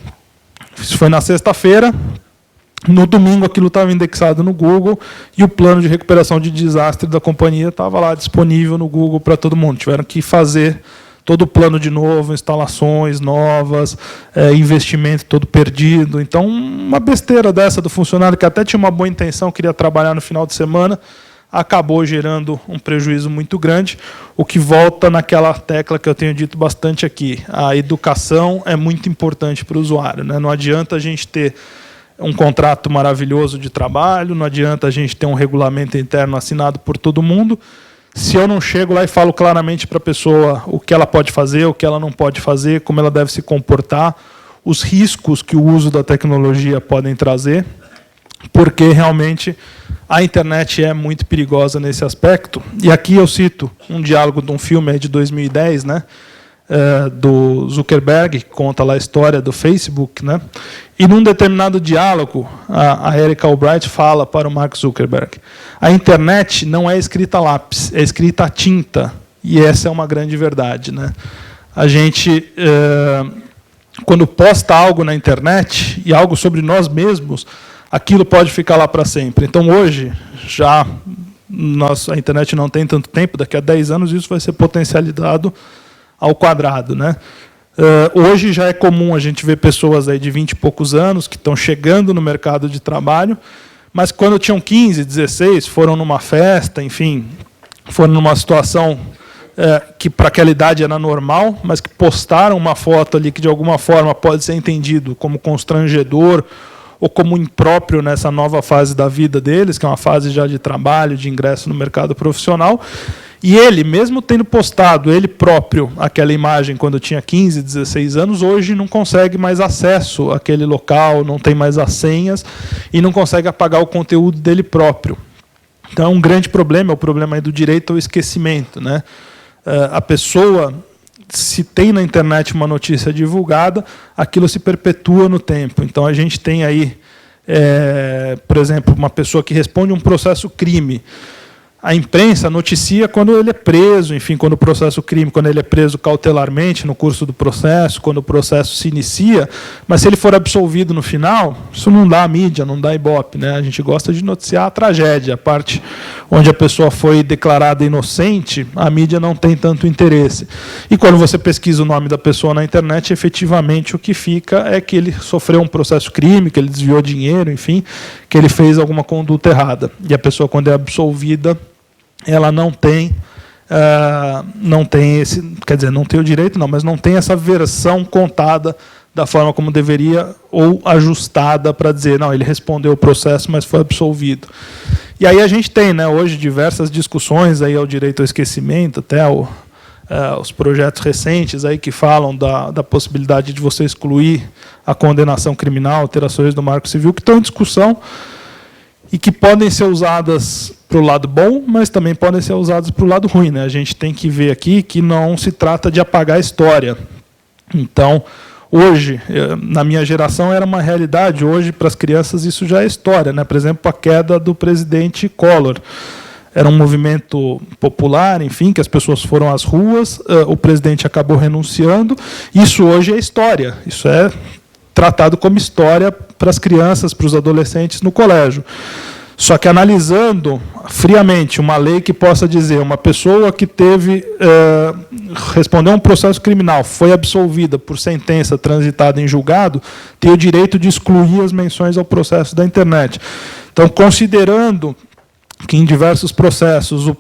Isso foi na sexta-feira. No domingo, aquilo estava indexado no Google e o plano de recuperação de desastre da companhia estava lá disponível no Google para todo mundo. Tiveram que fazer todo o plano de novo, instalações novas, investimento todo perdido. Então, uma besteira dessa do funcionário que até tinha uma boa intenção, queria trabalhar no final de semana, acabou gerando um prejuízo muito grande, o que volta naquela tecla que eu tenho dito bastante aqui. A educação é muito importante para o usuário, né? Não adianta a gente ter um contrato maravilhoso de trabalho, não adianta a gente ter um regulamento interno assinado por todo mundo, se eu não chego lá e falo claramente para a pessoa o que ela pode fazer, o que ela não pode fazer, como ela deve se comportar, os riscos que o uso da tecnologia podem trazer, porque realmente a internet é muito perigosa nesse aspecto. E aqui eu cito um diálogo de um filme de 2010, né, do Zuckerberg, que conta lá a história do Facebook, né? E num determinado diálogo, a Erika Albright fala para o Mark Zuckerberg: a internet não é escrita a lápis, é escrita a tinta. E essa é uma grande verdade, né? A gente, quando posta algo na internet, e algo sobre nós mesmos, aquilo pode ficar lá para sempre. Então, hoje, já a internet não tem tanto tempo, daqui a 10 anos isso vai ser potencializado ao quadrado, né? Hoje já é comum a gente ver pessoas aí de 20 e poucos anos que estão chegando no mercado de trabalho, mas quando tinham 15, 16, foram numa festa, enfim, foram numa situação que para aquela idade era normal, mas que postaram uma foto ali que de alguma forma pode ser entendido como constrangedor ou como impróprio nessa nova fase da vida deles, que é uma fase já de trabalho, de ingresso no mercado profissional. E ele, mesmo tendo postado ele próprio aquela imagem quando tinha 15, 16 anos, hoje não consegue mais acesso àquele local, não tem mais as senhas e não consegue apagar o conteúdo dele próprio. Então é um grande problema, é o problema aí do direito ao esquecimento, né? A pessoa, se tem na internet uma notícia divulgada, aquilo se perpetua no tempo. Então a gente tem aí, por exemplo, uma pessoa que responde um processo crime. A imprensa noticia quando ele é preso, enfim, quando o processo crime, quando ele é preso cautelarmente no curso do processo, quando o processo se inicia, mas se ele for absolvido no final, isso não dá mídia, não dá ibope, né? A gente gosta de noticiar a tragédia, a parte onde a pessoa foi declarada inocente, a mídia não tem tanto interesse. E quando você pesquisa o nome da pessoa na internet, efetivamente o que fica é que ele sofreu um processo crime, que ele desviou dinheiro, enfim, que ele fez alguma conduta errada. E a pessoa, quando é absolvida, ela não tem esse, quer dizer, não tem o direito, não, mas não tem essa versão contada da forma como deveria ou ajustada para dizer, não, ele respondeu o processo, mas foi absolvido. E aí a gente tem, né, hoje diversas discussões aí ao direito ao esquecimento, até os projetos recentes aí que falam da possibilidade de você excluir a condenação criminal, alterações do Marco Civil, que estão em discussão. e que podem ser usadas para o lado bom, mas também podem ser usadas para o lado ruim, né? A gente tem que ver aqui que não se trata de apagar a história. Então, hoje, na minha geração era uma realidade, hoje para as crianças isso já é história, né? Por exemplo, a queda do presidente Collor. Era um movimento popular, enfim, que as pessoas foram às ruas, o presidente acabou renunciando, isso hoje é história, isso é tratado como história para as crianças, para os adolescentes no colégio. Só que analisando friamente uma lei que possa dizer uma pessoa que respondeu a um processo criminal, foi absolvida por sentença transitada em julgado, tem o direito de excluir as menções ao processo da internet. Então, considerando que em diversos processos o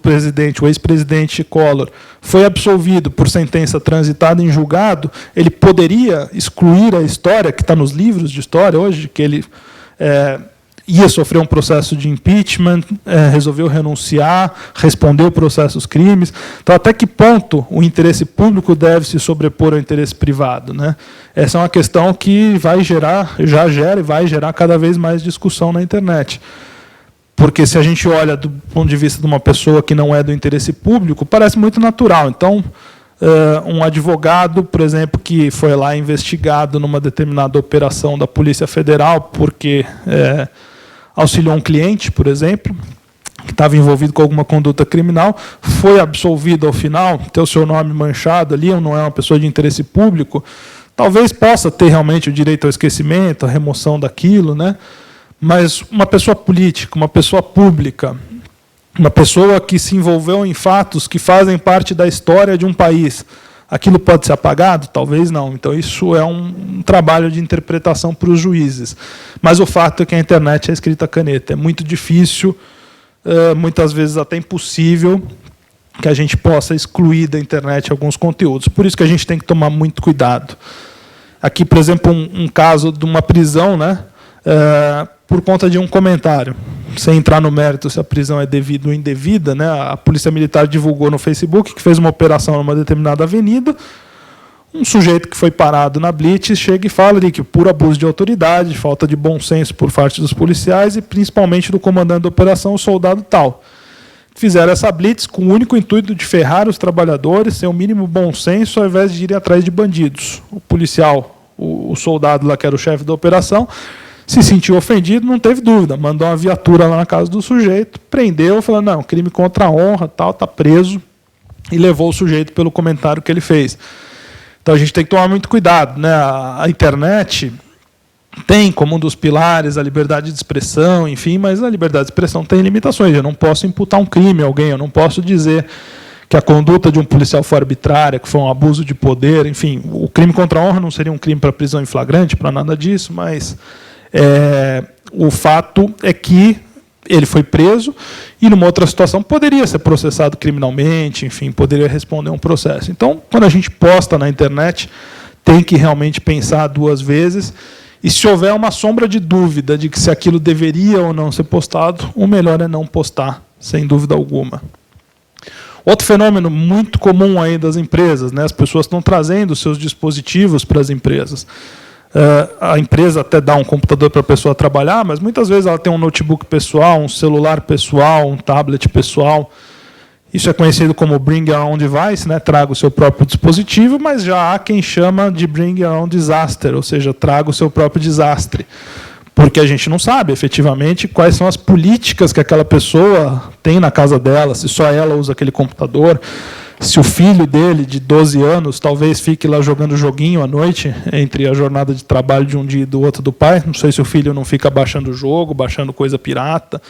ex-presidente Collor foi absolvido por sentença transitada em julgado, ele poderia excluir a história, que está nos livros de história hoje, que ele ia sofrer um processo de impeachment, resolveu renunciar, respondeu processos crimes. Então, até que ponto o interesse público deve se sobrepor ao interesse privado, né? Essa é uma questão que já gera e vai gerar cada vez mais discussão na internet. Porque se a gente olha do ponto de vista de uma pessoa que não é do interesse público, parece muito natural. Então, um advogado, por exemplo, que foi lá investigado numa determinada operação da Polícia Federal porque auxiliou um cliente, por exemplo, que estava envolvido com alguma conduta criminal, foi absolvido ao final, ter o seu nome manchado ali, ou não é uma pessoa de interesse público, talvez possa ter realmente o direito ao esquecimento, à remoção daquilo, né? Mas uma pessoa política, uma pessoa pública, uma pessoa que se envolveu em fatos que fazem parte da história de um país, aquilo pode ser apagado? Talvez não. Então, isso é um trabalho de interpretação para os juízes. Mas o fato é que a internet é escrita a caneta. É muito difícil, muitas vezes até impossível, que a gente possa excluir da internet alguns conteúdos. Por isso que a gente tem que tomar muito cuidado. Aqui, por exemplo, um caso de uma prisão, né? Por conta de um comentário. Sem entrar no mérito se a prisão é devida ou indevida, né? A Polícia Militar divulgou no Facebook que fez uma operação numa determinada avenida. Um sujeito que foi parado na blitz chega e fala ali que por abuso de autoridade, falta de bom senso por parte dos policiais e principalmente do comandante da operação, o soldado tal. Fizeram essa blitz com o único intuito de ferrar os trabalhadores, sem o mínimo bom senso, ao invés de irem atrás de bandidos. O policial, o soldado lá que era o chefe da operação, se sentiu ofendido, não teve dúvida, mandou uma viatura lá na casa do sujeito, prendeu, falou, não, crime contra a honra, tal, está preso, e levou o sujeito pelo comentário que ele fez. Então a gente tem que tomar muito cuidado, né? A internet tem como um dos pilares a liberdade de expressão, enfim, mas a liberdade de expressão tem limitações. Eu não posso imputar um crime a alguém, eu não posso dizer que a conduta de um policial foi arbitrária, que foi um abuso de poder, enfim, o crime contra a honra não seria um crime para prisão em flagrante, para nada disso, mas o fato é que ele foi preso e, numa outra situação, poderia ser processado criminalmente, enfim, poderia responder a um processo. Então, quando a gente posta na internet, tem que realmente pensar duas vezes, e se houver uma sombra de dúvida de que se aquilo deveria ou não ser postado, o melhor é não postar, sem dúvida alguma. Outro fenômeno muito comum aí das empresas, né? As pessoas estão trazendo seus dispositivos para as empresas. A empresa até dá um computador para a pessoa trabalhar, mas muitas vezes ela tem um notebook pessoal, um celular pessoal, um tablet pessoal. Isso é conhecido como Bring Your Own Device, né? Traga o seu próprio dispositivo, mas já há quem chama de Bring Your Own Disaster, ou seja, traga o seu próprio desastre. Porque a gente não sabe, efetivamente, quais são as políticas que aquela pessoa tem na casa dela, se só ela usa aquele computador, se o filho dele, de 12 anos, talvez fique lá jogando joguinho à noite, entre a jornada de trabalho de um dia e do outro do pai. Não sei se o filho não fica baixando o jogo, baixando coisa pirata,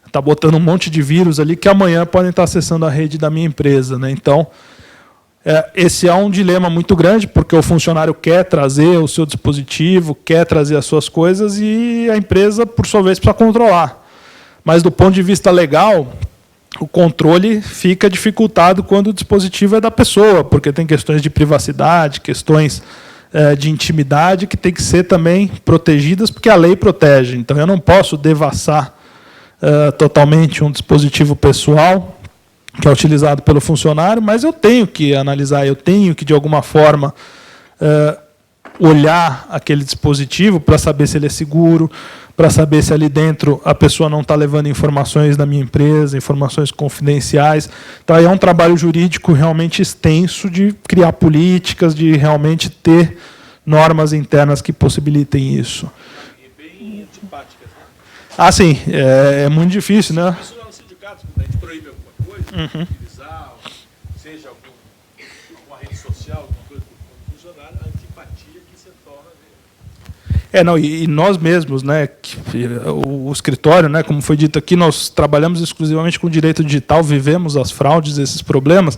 está botando um monte de vírus ali que amanhã podem estar acessando a rede da minha empresa, né? Então, esse é um dilema muito grande, porque o funcionário quer trazer o seu dispositivo, quer trazer as suas coisas, e a empresa, por sua vez, precisa controlar. Mas, do ponto de vista legal, o controle fica dificultado quando o dispositivo é da pessoa, porque tem questões de privacidade, questões de intimidade que tem que ser também protegidas, porque a lei protege. Então, eu não posso devassar totalmente um dispositivo pessoal que é utilizado pelo funcionário, mas eu tenho que analisar, eu tenho que, de alguma forma, olhar aquele dispositivo para saber se ele é seguro, para saber se ali dentro a pessoa não está levando informações da minha empresa, informações confidenciais. Então, aí é um trabalho jurídico realmente extenso de criar políticas, de realmente ter normas internas que possibilitem isso. E bem antipáticas, né? Ah, sim, é muito difícil, né? Isso lá no sindicato, quando a gente proíbe alguma coisa, utilizar, seja alguma rede social, alguma coisa do funcionário, a antipatia que se torna dele. Não, e nós mesmos, né, o escritório, né, como foi dito aqui, nós trabalhamos exclusivamente com direito digital, vivemos as fraudes, esses problemas,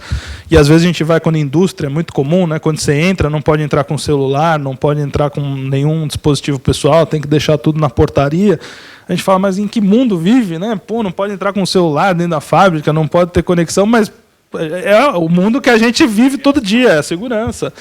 e às vezes a gente vai quando a indústria, é muito comum, né, quando você entra, não pode entrar com celular, não pode entrar com nenhum dispositivo pessoal, tem que deixar tudo na portaria. A gente fala, mas em que mundo vive, né? Pô, não pode entrar com celular dentro da fábrica, não pode ter conexão, mas é o mundo que a gente vive todo dia, é a segurança.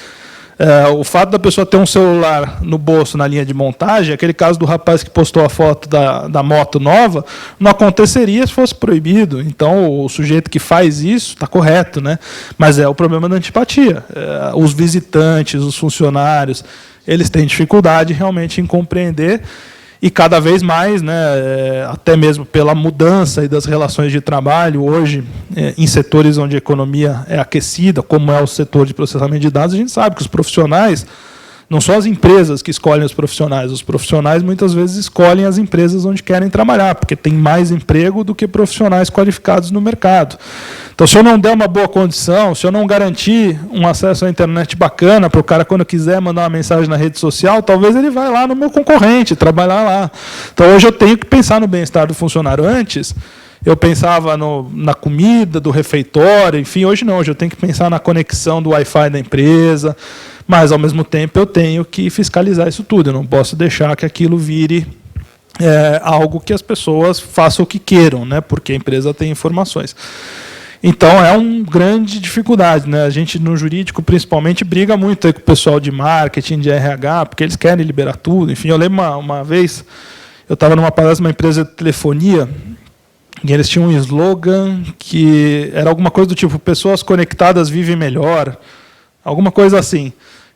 O fato da pessoa ter um celular no bolso na linha de montagem, aquele caso do rapaz que postou a foto da moto nova, não aconteceria se fosse proibido. Então, o sujeito que faz isso está correto, né? Mas é o problema da antipatia. Os visitantes, os funcionários, eles têm dificuldade realmente em compreender. E cada vez mais, né, até mesmo pela mudança das relações de trabalho, hoje, em setores onde a economia é aquecida, como é o setor de processamento de dados, a gente sabe que os profissionais, não são as empresas que escolhem os profissionais muitas vezes escolhem as empresas onde querem trabalhar, porque tem mais emprego do que profissionais qualificados no mercado. Então, se eu não der uma boa condição, se eu não garantir um acesso à internet bacana para o cara, quando quiser mandar uma mensagem na rede social, talvez ele vá lá no meu concorrente, trabalhar lá. Então, hoje eu tenho que pensar no bem-estar do funcionário. Antes, eu pensava na comida, do refeitório, enfim, hoje não. Hoje eu tenho que pensar na conexão do Wi-Fi da empresa, mas, ao mesmo tempo, eu tenho que fiscalizar isso tudo. Eu não posso deixar que aquilo vire algo que as pessoas façam o que queiram, né, porque a empresa tem informações. Então, é uma grande dificuldade, né? A gente, no jurídico, principalmente, briga muito aí com o pessoal de marketing, de RH, porque eles querem liberar tudo. Enfim, eu lembro uma vez, eu estava numa palestra, uma empresa de telefonia, e eles tinham um slogan que era alguma coisa do tipo, pessoas conectadas vivem melhor, alguma coisa assim.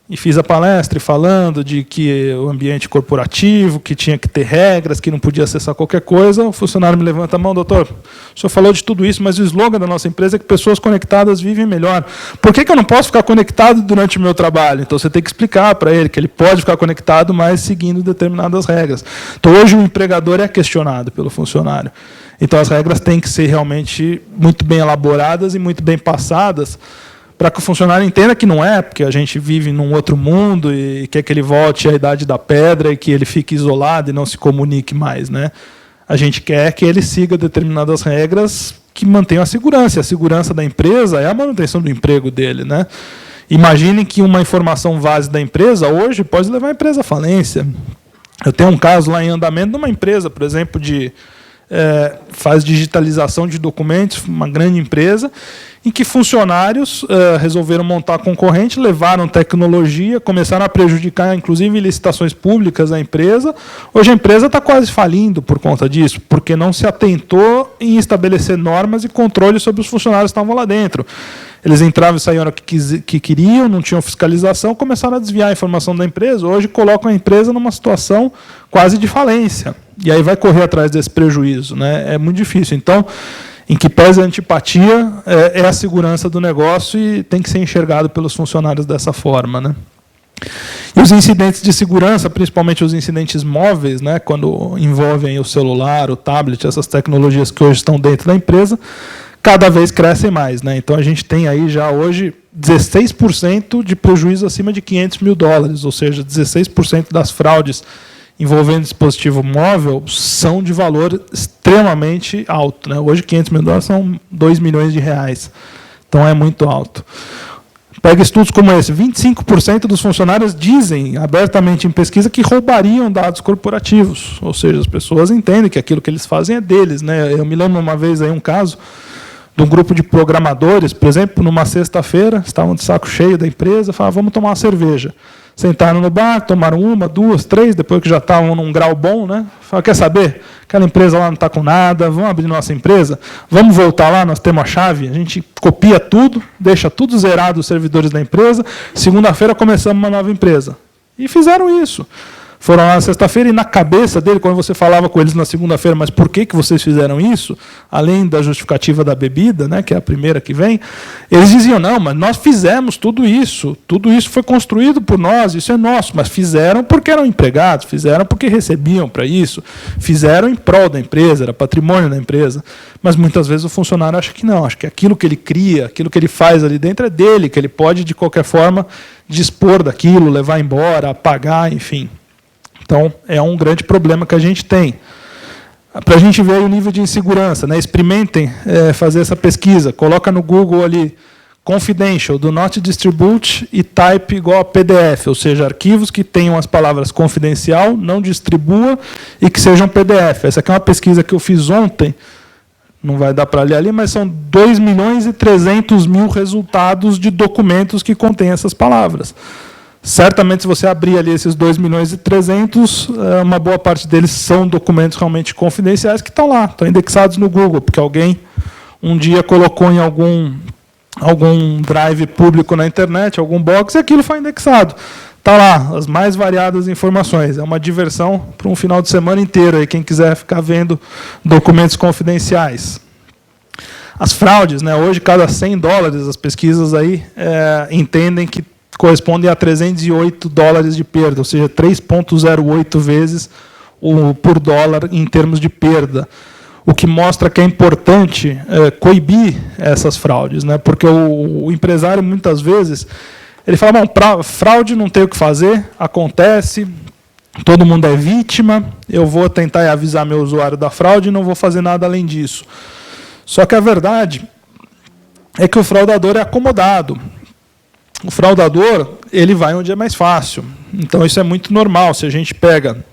E fiz a palestra falando de que o ambiente corporativo, que tinha que ter regras, que não podia acessar qualquer coisa. O funcionário me levanta a mão, doutor, o senhor falou de tudo isso, mas o slogan da nossa empresa é que pessoas conectadas vivem melhor. Por que eu não posso ficar conectado durante o meu trabalho? Então, você tem que explicar para ele que ele pode ficar conectado, mas seguindo determinadas regras. Então, hoje o empregador é questionado pelo funcionário. Então, as regras têm que ser realmente muito bem elaboradas e muito bem passadas, para que o funcionário entenda que não é, porque a gente vive num outro mundo e quer que ele volte à idade da pedra e que ele fique isolado e não se comunique mais, né? A gente quer que ele siga determinadas regras que mantenham a segurança. E a segurança da empresa é a manutenção do emprego dele, né? Imaginem que uma informação vaze da empresa hoje pode levar a empresa à falência. Eu tenho um caso lá em andamento de uma empresa, por exemplo, faz digitalização de documentos, uma grande empresa, em que funcionários resolveram montar concorrente, levaram tecnologia, começaram a prejudicar, inclusive, licitações públicas da empresa. Hoje a empresa está quase falindo por conta disso, porque não se atentou em estabelecer normas e controle sobre os funcionários que estavam lá dentro. Eles entravam e saíam o que queriam, não tinham fiscalização, começaram a desviar a informação da empresa. Hoje colocam a empresa numa situação quase de falência. E aí vai correr atrás desse prejuízo, né? É muito difícil. Então, em que pese a antipatia, é a segurança do negócio e tem que ser enxergado pelos funcionários dessa forma, né? E os incidentes de segurança, principalmente os incidentes móveis, né, quando envolvem o celular, o tablet, essas tecnologias que hoje estão dentro da empresa, cada vez crescem mais, né? Então, a gente tem aí já hoje 16% de prejuízo acima de $500 mil, ou seja, 16% das fraudes envolvendo dispositivo móvel são de valor extremamente alto, né? Hoje, $500 mil são R$2 milhões. Então, é muito alto. Pega estudos como esse, 25% dos funcionários dizem abertamente em pesquisa que roubariam dados corporativos, ou seja, as pessoas entendem que aquilo que eles fazem é deles, né? Eu me lembro uma vez aí um caso de um grupo de programadores, por exemplo, numa sexta-feira, estavam de saco cheio da empresa, falaram, vamos tomar uma cerveja. Sentaram no bar, tomaram 1, 2, 3, depois que já estavam num grau bom, né? Falaram, quer saber? Aquela empresa lá não está com nada, vamos abrir nossa empresa, vamos voltar lá, nós temos a chave, a gente copia tudo, deixa tudo zerado os servidores da empresa, segunda-feira começamos uma nova empresa. E fizeram isso. foram lá na sexta-feira e na cabeça dele, quando você falava com eles na segunda-feira, mas por que vocês fizeram isso? Além da justificativa da bebida, né, que é a primeira que vem, eles diziam, não, mas nós fizemos tudo isso foi construído por nós, isso é nosso, mas fizeram porque eram empregados, fizeram porque recebiam para isso, fizeram em prol da empresa, era patrimônio da empresa. Mas muitas vezes o funcionário acha que não, acha que aquilo que ele cria, aquilo que ele faz ali dentro é dele, que ele pode, de qualquer forma, dispor daquilo, levar embora, apagar, enfim. Então, é um grande problema que a gente tem. Para a gente ver o nível de insegurança, né? Experimentem fazer essa pesquisa. Coloca no Google ali, confidential, do not distribute e type igual a PDF, ou seja, arquivos que tenham as palavras confidencial, não distribua e que sejam PDF. Essa aqui é uma pesquisa que eu fiz ontem, não vai dar para ler ali, mas são 2.300.000 resultados de documentos que contêm essas palavras. Certamente, se você abrir ali esses 2.300.000, uma boa parte deles são documentos realmente confidenciais que estão lá, estão indexados no Google, porque alguém um dia colocou em algum drive público na internet, algum box, e aquilo foi indexado. Está lá, as mais variadas informações. É uma diversão para um final de semana inteiro, aí, quem quiser ficar vendo documentos confidenciais. As fraudes, né, hoje, cada $100, as pesquisas aí entendem que correspondem a $308 de perda, ou seja, 3,08 vezes por dólar em termos de perda. O que mostra que é importante coibir essas fraudes, né, porque o empresário, muitas vezes, ele fala, bom, fraude não tem o que fazer, acontece, todo mundo é vítima, eu vou tentar avisar meu usuário da fraude e não vou fazer nada além disso. Só que a verdade é que o fraudador é acomodado. O fraudador, ele vai onde é mais fácil. Então, isso é muito normal. Se a gente pega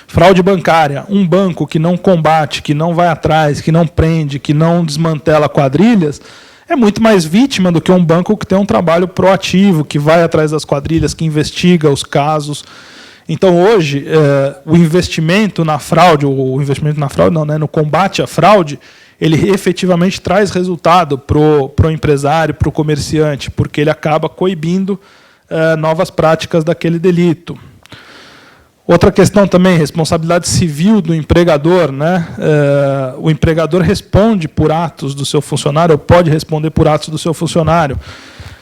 fraude bancária, um banco que não combate, que não vai atrás, que não prende, que não desmantela quadrilhas, é muito mais vítima do que um banco que tem um trabalho proativo, que vai atrás das quadrilhas, que investiga os casos. Então, hoje, o investimento na fraude, no combate à fraude, ele efetivamente traz resultado para o empresário, para o comerciante, porque ele acaba coibindo novas práticas daquele delito. Outra questão também, responsabilidade civil do empregador, né? O empregador responde por atos do seu funcionário, ou pode responder por atos do seu funcionário.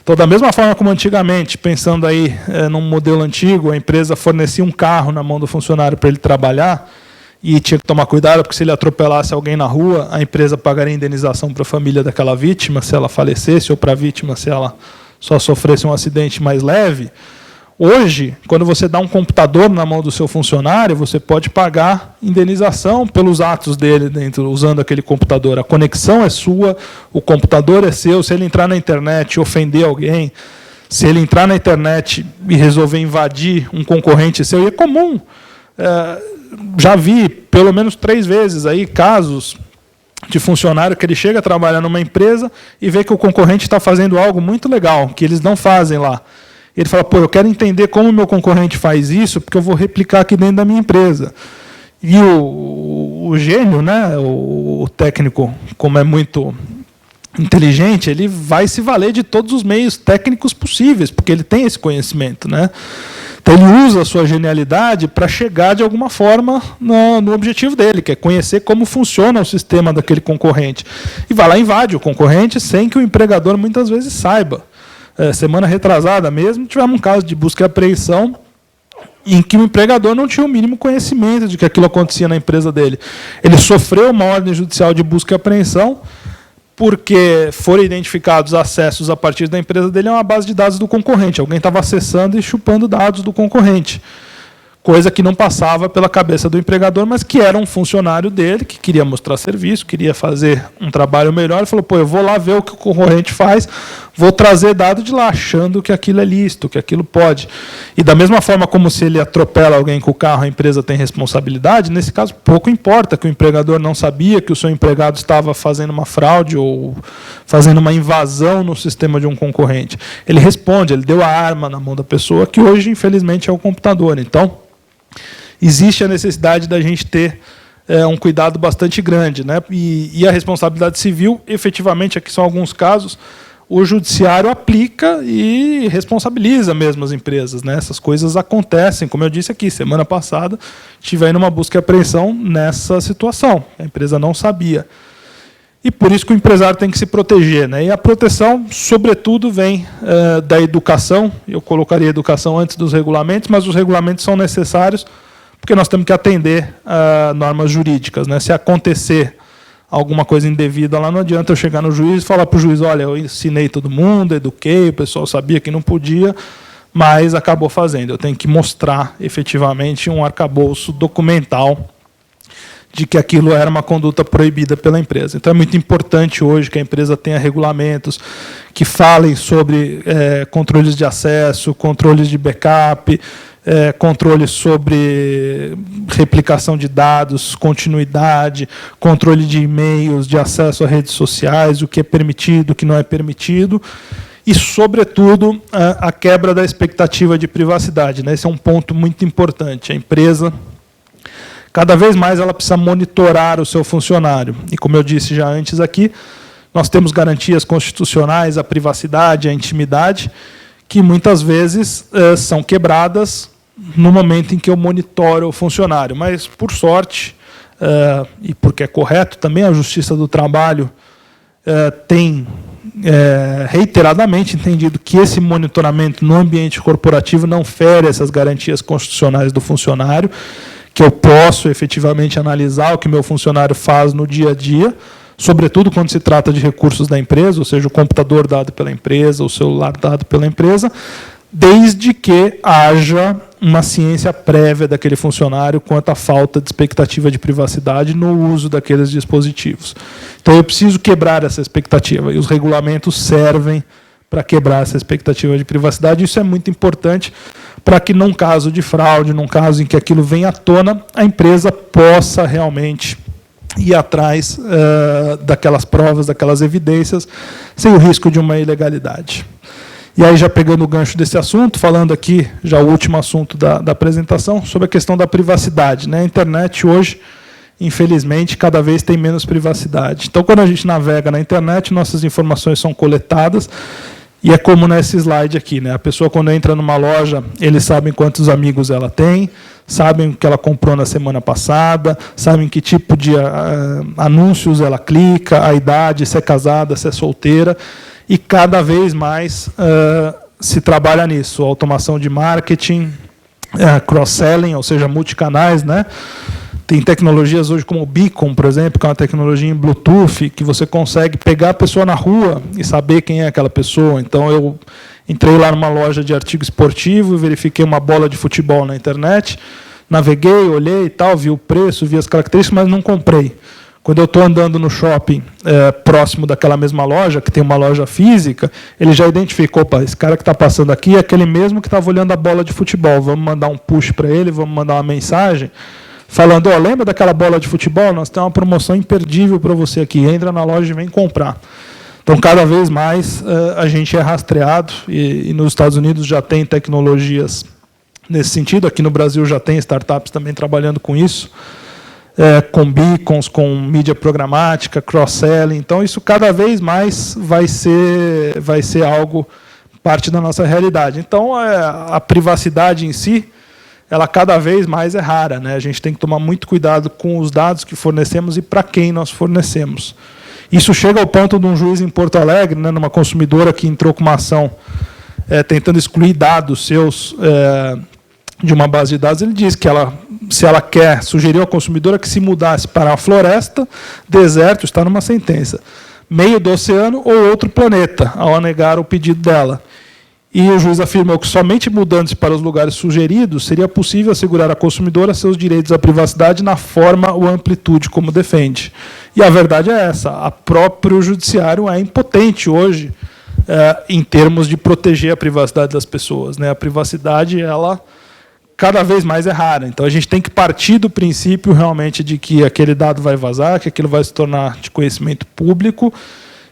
Então, da mesma forma como antigamente, pensando aí num modelo antigo, a empresa fornecia um carro na mão do funcionário para ele trabalhar, e tinha que tomar cuidado, porque se ele atropelasse alguém na rua, a empresa pagaria indenização para a família daquela vítima, se ela falecesse, ou para a vítima, se ela só sofresse um acidente mais leve. Hoje, quando você dá um computador na mão do seu funcionário, você pode pagar indenização pelos atos dele dentro, usando aquele computador. A conexão é sua, o computador é seu. Se ele entrar na internet e ofender alguém, se ele entrar na internet e resolver invadir um concorrente seu, e é comum. Já vi pelo menos 3 vezes aí casos de funcionário que ele chega a trabalhar numa empresa e vê que o concorrente está fazendo algo muito legal, que eles não fazem lá. Ele fala, pô, eu quero entender como o meu concorrente faz isso, porque eu vou replicar aqui dentro da minha empresa. E o gênio, né, o técnico, como é muito inteligente, ele vai se valer de todos os meios técnicos possíveis, porque ele tem esse conhecimento, né? Então, ele usa a sua genialidade para chegar, de alguma forma, no objetivo dele, que é conhecer como funciona o sistema daquele concorrente. E vai lá e invade o concorrente sem que o empregador, muitas vezes, saiba. Semana retrasada mesmo, tivemos um caso de busca e apreensão em que o empregador não tinha o mínimo conhecimento de que aquilo acontecia na empresa dele. Ele sofreu uma ordem judicial de busca e apreensão porque foram identificados acessos a partir da empresa dele a uma base de dados do concorrente. Alguém estava acessando e chupando dados do concorrente. Coisa que não passava pela cabeça do empregador, mas que era um funcionário dele, que queria mostrar serviço, queria fazer um trabalho melhor, e falou, pô, eu vou lá ver o que o concorrente faz, vou trazer dado de lá, achando que aquilo é lícito, que aquilo pode. E da mesma forma como se ele atropela alguém com o carro, a empresa tem responsabilidade, nesse caso pouco importa que o empregador não sabia que o seu empregado estava fazendo uma fraude ou fazendo uma invasão no sistema de um concorrente. Ele responde, ele deu a arma na mão da pessoa, que hoje, infelizmente, é o computador. Então, existe a necessidade da gente ter um cuidado bastante grande, né? E a responsabilidade civil, efetivamente, aqui são alguns casos. o judiciário aplica e responsabiliza mesmo as empresas, né? Essas coisas acontecem, como eu disse aqui, semana passada, estive aí numa busca e apreensão nessa situação. A empresa não sabia. E por isso que o empresário tem que se proteger, né? E a proteção, sobretudo, vem da educação. Eu colocaria a educação antes dos regulamentos, mas os regulamentos são necessários porque nós temos que atender a normas jurídicas, né? Se acontecer alguma coisa indevida lá, não adianta eu chegar no juiz e falar para o juiz, olha, eu ensinei todo mundo, eduquei, o pessoal sabia que não podia, mas acabou fazendo. Eu tenho que mostrar efetivamente um arcabouço documental de que aquilo era uma conduta proibida pela empresa. Então é muito importante hoje que a empresa tenha regulamentos que falem sobre controles de acesso, controles de backup, controle sobre replicação de dados, continuidade, controle de e-mails, de acesso a redes sociais, o que é permitido, o que não é permitido, e, sobretudo, a quebra da expectativa de privacidade, né? Esse é um ponto muito importante. A empresa, cada vez mais, ela precisa monitorar o seu funcionário. E, como eu disse já antes aqui, nós temos garantias constitucionais à privacidade, à intimidade, que muitas vezes são quebradas no momento em que eu monitoro o funcionário. Mas, por sorte, e porque é correto também, a Justiça do Trabalho tem reiteradamente entendido que esse monitoramento no ambiente corporativo não fere essas garantias constitucionais do funcionário, que eu posso efetivamente analisar o que meu funcionário faz no dia a dia, sobretudo quando se trata de recursos da empresa, ou seja, o computador dado pela empresa, o celular dado pela empresa, desde que haja uma ciência prévia daquele funcionário quanto à falta de expectativa de privacidade no uso daqueles dispositivos. Então, eu preciso quebrar essa expectativa, e os regulamentos servem para quebrar essa expectativa de privacidade. Isso é muito importante para que, num caso de fraude, num caso em que aquilo venha à tona, a empresa possa realmente ir atrás daquelas provas, daquelas evidências, sem o risco de uma ilegalidade. E aí, já pegando o gancho desse assunto, falando aqui, já o último assunto da apresentação, sobre a questão da privacidade, né? A internet hoje, infelizmente, cada vez tem menos privacidade. Então, quando a gente navega na internet, nossas informações são coletadas, e é como nesse slide aqui, né? A pessoa, quando entra numa loja, eles sabem quantos amigos ela tem, sabem o que ela comprou na semana passada, sabem que tipo de anúncios ela clica, a idade, se é casada, se é solteira, e cada vez mais se trabalha nisso. Automação de marketing, cross-selling, ou seja, multicanais, né? Tem tecnologias hoje como o Beacon, por exemplo, que é uma tecnologia em Bluetooth, que você consegue pegar a pessoa na rua e saber quem é aquela pessoa. Então, eu entrei lá numa loja de artigo esportivo, verifiquei uma bola de futebol na internet, naveguei, olhei e tal, vi o preço, vi as características, mas não comprei. Quando eu estou andando no shopping próximo daquela mesma loja, que tem uma loja física, ele já identificou, opa, esse cara que está passando aqui é aquele mesmo que estava olhando a bola de futebol. Vamos mandar um push para ele, vamos mandar uma mensagem, falando, lembra daquela bola de futebol? Nós temos uma promoção imperdível para você aqui, entra na loja e vem comprar. Então, cada vez mais a gente é rastreado, e nos Estados Unidos já tem tecnologias nesse sentido, aqui no Brasil já tem startups também trabalhando com isso, com beacons, com mídia programática, cross-selling. Então, isso cada vez mais vai ser algo, parte da nossa realidade. Então, a privacidade em si, ela cada vez mais é rara, né? A gente tem que tomar muito cuidado com os dados que fornecemos e para quem nós fornecemos. Isso chega ao ponto de um juiz em Porto Alegre, né, numa consumidora que entrou com uma ação tentando excluir dados seus de uma base de dados. Ele diz que se ela quer, sugeriu à consumidora que se mudasse para a floresta, deserto, está numa sentença, meio do oceano ou outro planeta, ao negar o pedido dela. E o juiz afirmou que somente mudando-se para os lugares sugeridos seria possível assegurar à consumidora seus direitos à privacidade na forma ou amplitude como defende. E a verdade é essa, o próprio judiciário é impotente hoje em termos de proteger a privacidade das pessoas, né? A privacidade, ela cada vez mais é rara. Então, a gente tem que partir do princípio realmente de que aquele dado vai vazar, que aquilo vai se tornar de conhecimento público,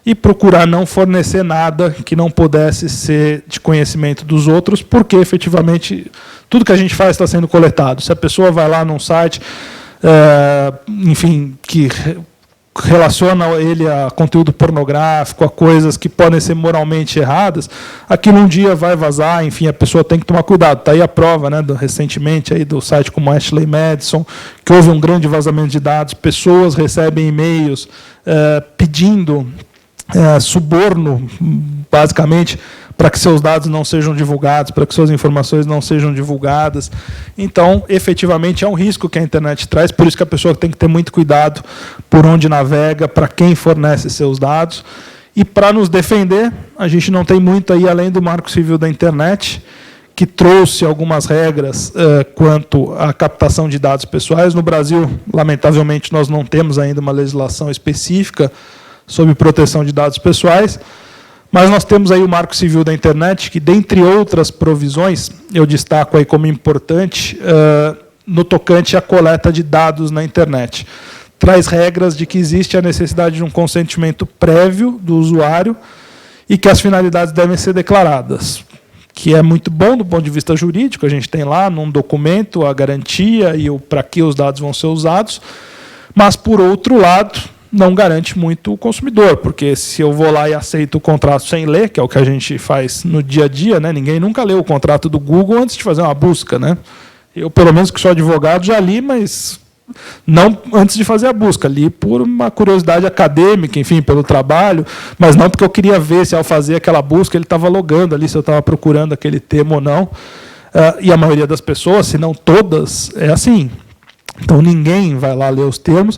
e procurar não fornecer nada que não pudesse ser de conhecimento dos outros, porque, efetivamente, tudo que a gente faz está sendo coletado. Se a pessoa vai lá num site, enfim, que relaciona ele a conteúdo pornográfico, a coisas que podem ser moralmente erradas, aquilo um dia vai vazar, enfim, a pessoa tem que tomar cuidado. Está aí a prova, né, recentemente aí do site como Ashley Madison, que houve um grande vazamento de dados, pessoas recebem e-mails pedindo suborno, basicamente, para que seus dados não sejam divulgados, para que suas informações não sejam divulgadas. Então, efetivamente, é um risco que a internet traz, por isso que a pessoa tem que ter muito cuidado por onde navega, para quem fornece seus dados. E, para nos defender, a gente não tem muito aí além do Marco Civil da Internet, que trouxe algumas regras quanto à captação de dados pessoais. No Brasil, lamentavelmente, nós não temos ainda uma legislação específica sobre proteção de dados pessoais, mas nós temos aí o Marco Civil da Internet, que, dentre outras provisões, eu destaco aí como importante, no tocante à coleta de dados na internet. Traz regras de que existe a necessidade de um consentimento prévio do usuário e que as finalidades devem ser declaradas, que é muito bom do ponto de vista jurídico. A gente tem lá, num documento, a garantia e para que os dados vão ser usados, mas, por outro lado, não garante muito o consumidor, porque se eu vou lá e aceito o contrato sem ler, que é o que a gente faz no dia a dia, né? Ninguém nunca leu o contrato do Google antes de fazer uma busca, né? Eu, pelo menos que sou advogado, já li, mas não antes de fazer a busca. Li por uma curiosidade acadêmica, enfim, pelo trabalho, mas não porque eu queria ver se, ao fazer aquela busca, ele estava logando ali, se eu estava procurando aquele termo ou não. E a maioria das pessoas, se não todas, é assim. Então, ninguém vai lá ler os termos.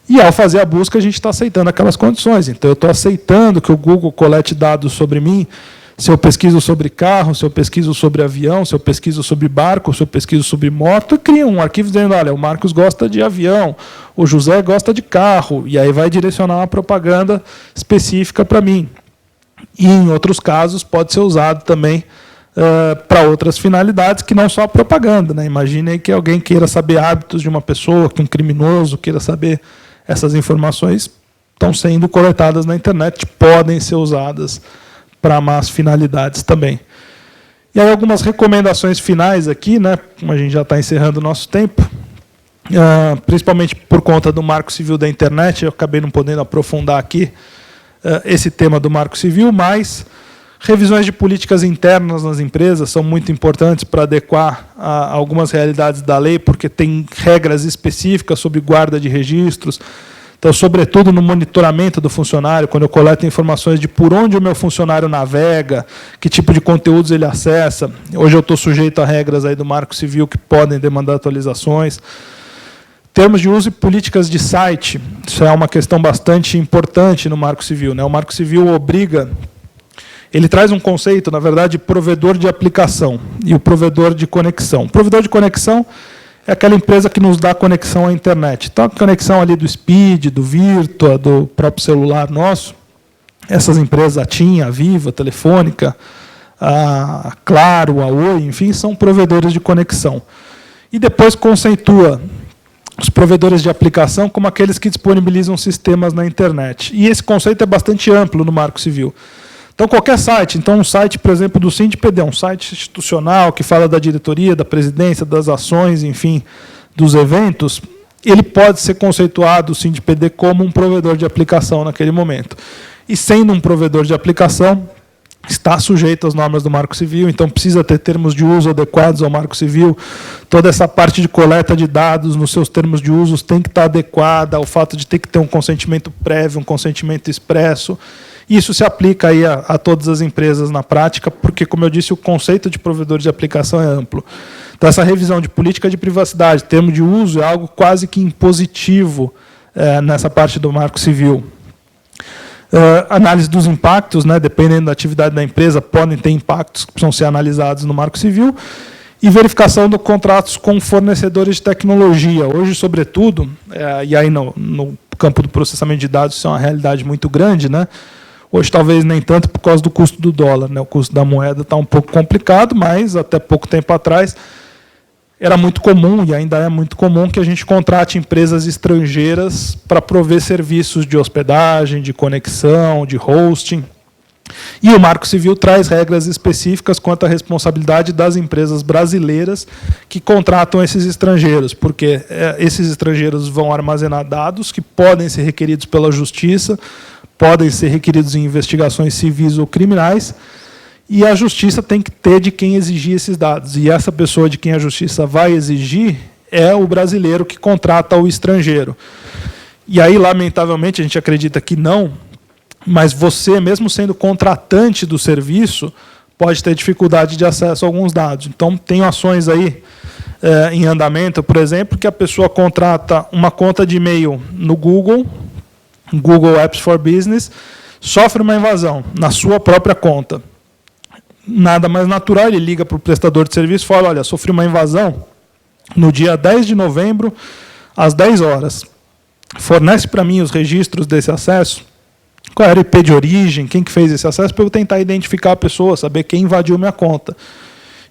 E, ao fazer a busca, a gente está aceitando aquelas condições. Então, eu estou aceitando que o Google colete dados sobre mim, se eu pesquiso sobre carro, se eu pesquiso sobre avião, se eu pesquiso sobre barco, se eu pesquiso sobre moto, eu crio um arquivo dizendo, olha, o Marcos gosta de avião, o José gosta de carro, e aí vai direcionar uma propaganda específica para mim. E, em outros casos, pode ser usado também para outras finalidades que não só a propaganda, né? Imagine aí que alguém queira saber hábitos de uma pessoa, que um criminoso queira saber. Essas informações estão sendo coletadas na internet, podem ser usadas para más finalidades também. E aí algumas recomendações finais aqui, né, como a gente já está encerrando o nosso tempo, principalmente por conta do Marco Civil da Internet, eu acabei não podendo aprofundar aqui esse tema do Marco Civil, mas revisões de políticas internas nas empresas são muito importantes para adequar a algumas realidades da lei, porque tem regras específicas sobre guarda de registros. Então, sobretudo no monitoramento do funcionário, quando eu coleto informações de por onde o meu funcionário navega, que tipo de conteúdos ele acessa. Hoje eu estou sujeito a regras aí do Marco Civil que podem demandar atualizações. Termos de uso e políticas de site, isso é uma questão bastante importante no Marco Civil, né? O Marco Civil obriga. Ele traz um conceito, na verdade, de provedor de aplicação e o provedor de conexão. O provedor de conexão é aquela empresa que nos dá conexão à internet. Então, a conexão ali do Speed, do Virtua, do próprio celular nosso, essas empresas, a TIM, a Viva, a Telefônica, a Claro, a Oi, enfim, são provedores de conexão. E depois conceitua os provedores de aplicação como aqueles que disponibilizam sistemas na internet. E esse conceito é bastante amplo no Marco Civil. Então, qualquer site, um site, por exemplo, do SINDPD, um site institucional que fala da diretoria, da presidência, das ações, enfim, dos eventos, ele pode ser conceituado, o SINDPD, como um provedor de aplicação naquele momento. E, sendo um provedor de aplicação, está sujeito às normas do Marco Civil, então precisa ter termos de uso adequados ao Marco Civil. Toda essa parte de coleta de dados nos seus termos de uso tem que estar adequada ao fato de ter que ter um consentimento prévio, um consentimento expresso. Isso se aplica aí a todas as empresas na prática, porque, como eu disse, o conceito de provedor de aplicação é amplo. Então, essa revisão de política de privacidade, termo de uso, é algo quase que impositivo nessa parte do Marco Civil. Análise dos impactos, né, dependendo da atividade da empresa, podem ter impactos que precisam ser analisados no Marco Civil. E verificação de contratos com fornecedores de tecnologia. Hoje, sobretudo, e aí no campo do processamento de dados, isso é uma realidade muito grande, né? Hoje, talvez nem tanto por causa do custo do dólar, né? O custo da moeda está um pouco complicado, mas até pouco tempo atrás era muito comum, e ainda é muito comum, que a gente contrate empresas estrangeiras para prover serviços de hospedagem, de conexão, de hosting. E o Marco Civil traz regras específicas quanto à responsabilidade das empresas brasileiras que contratam esses estrangeiros, porque esses estrangeiros vão armazenar dados que podem ser requeridos pela Justiça, podem ser requeridos em investigações civis ou criminais, e a Justiça tem que ter de quem exigir esses dados. E essa pessoa de quem a Justiça vai exigir é o brasileiro que contrata o estrangeiro. E aí, lamentavelmente, a gente acredita que não, mas você, mesmo sendo contratante do serviço, pode ter dificuldade de acesso a alguns dados. Então, tem ações aí em andamento, por exemplo, que a pessoa contrata uma conta de e-mail no Google Apps for Business, sofre uma invasão na sua própria conta. Nada mais natural, ele liga para o prestador de serviço e fala, olha, sofri uma invasão no dia 10 de novembro, às 10 horas. Fornece para mim os registros desse acesso, qual era o IP de origem, quem que fez esse acesso, para eu tentar identificar a pessoa, saber quem invadiu minha conta.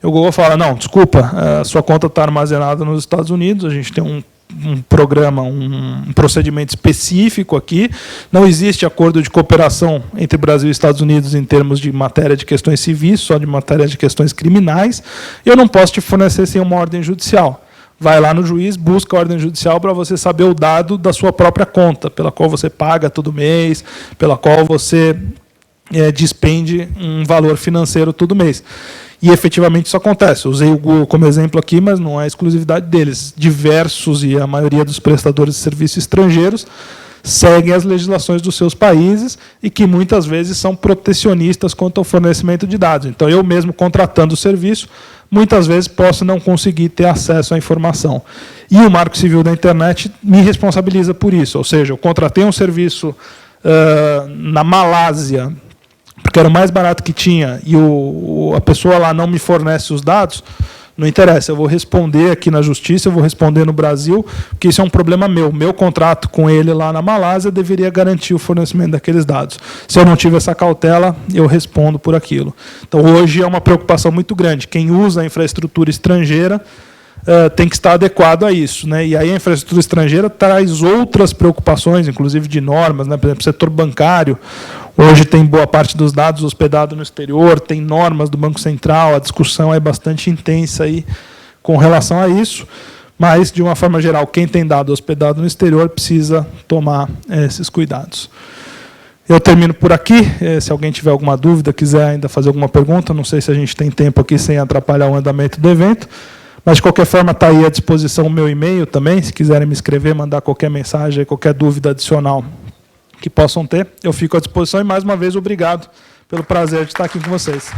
E o Google fala, não, desculpa, a sua conta está armazenada nos Estados Unidos, a gente tem um programa, um procedimento específico aqui, não existe acordo de cooperação entre Brasil e Estados Unidos em termos de matéria de questões civis, só de matéria de questões criminais, eu não posso te fornecer sem uma ordem judicial. Vai lá no juiz, busca a ordem judicial para você saber o dado da sua própria conta, pela qual você paga todo mês, pela qual você despende um valor financeiro todo mês. E, efetivamente, isso acontece. Eu usei o Google como exemplo aqui, mas não é exclusividade deles. Diversos, e a maioria dos prestadores de serviços estrangeiros, seguem as legislações dos seus países e que, muitas vezes, são protecionistas quanto ao fornecimento de dados. Então, eu mesmo, contratando o serviço, muitas vezes posso não conseguir ter acesso à informação. E o Marco Civil da Internet me responsabiliza por isso. Ou seja, eu contratei um serviço na Malásia, porque era o mais barato que tinha, e a pessoa lá não me fornece os dados, não interessa, eu vou responder aqui na Justiça, eu vou responder no Brasil, porque isso é um problema meu. Meu contrato com ele lá na Malásia deveria garantir o fornecimento daqueles dados. Se eu não tiver essa cautela, eu respondo por aquilo. Então, hoje é uma preocupação muito grande. Quem usa a infraestrutura estrangeira tem que estar adequado a isso, né? E aí a infraestrutura estrangeira traz outras preocupações, inclusive de normas, né? Por exemplo, o setor bancário. Hoje tem boa parte dos dados hospedados no exterior, tem normas do Banco Central, a discussão é bastante intensa aí com relação a isso, mas, de uma forma geral, quem tem dado hospedado no exterior precisa tomar esses cuidados. Eu termino por aqui. Se alguém tiver alguma dúvida, quiser ainda fazer alguma pergunta, não sei se a gente tem tempo aqui sem atrapalhar o andamento do evento, mas, de qualquer forma, está aí à disposição o meu e-mail também, se quiserem me escrever, mandar qualquer mensagem, qualquer dúvida adicional que possam ter, eu fico à disposição. E, mais uma vez, obrigado pelo prazer de estar aqui com vocês.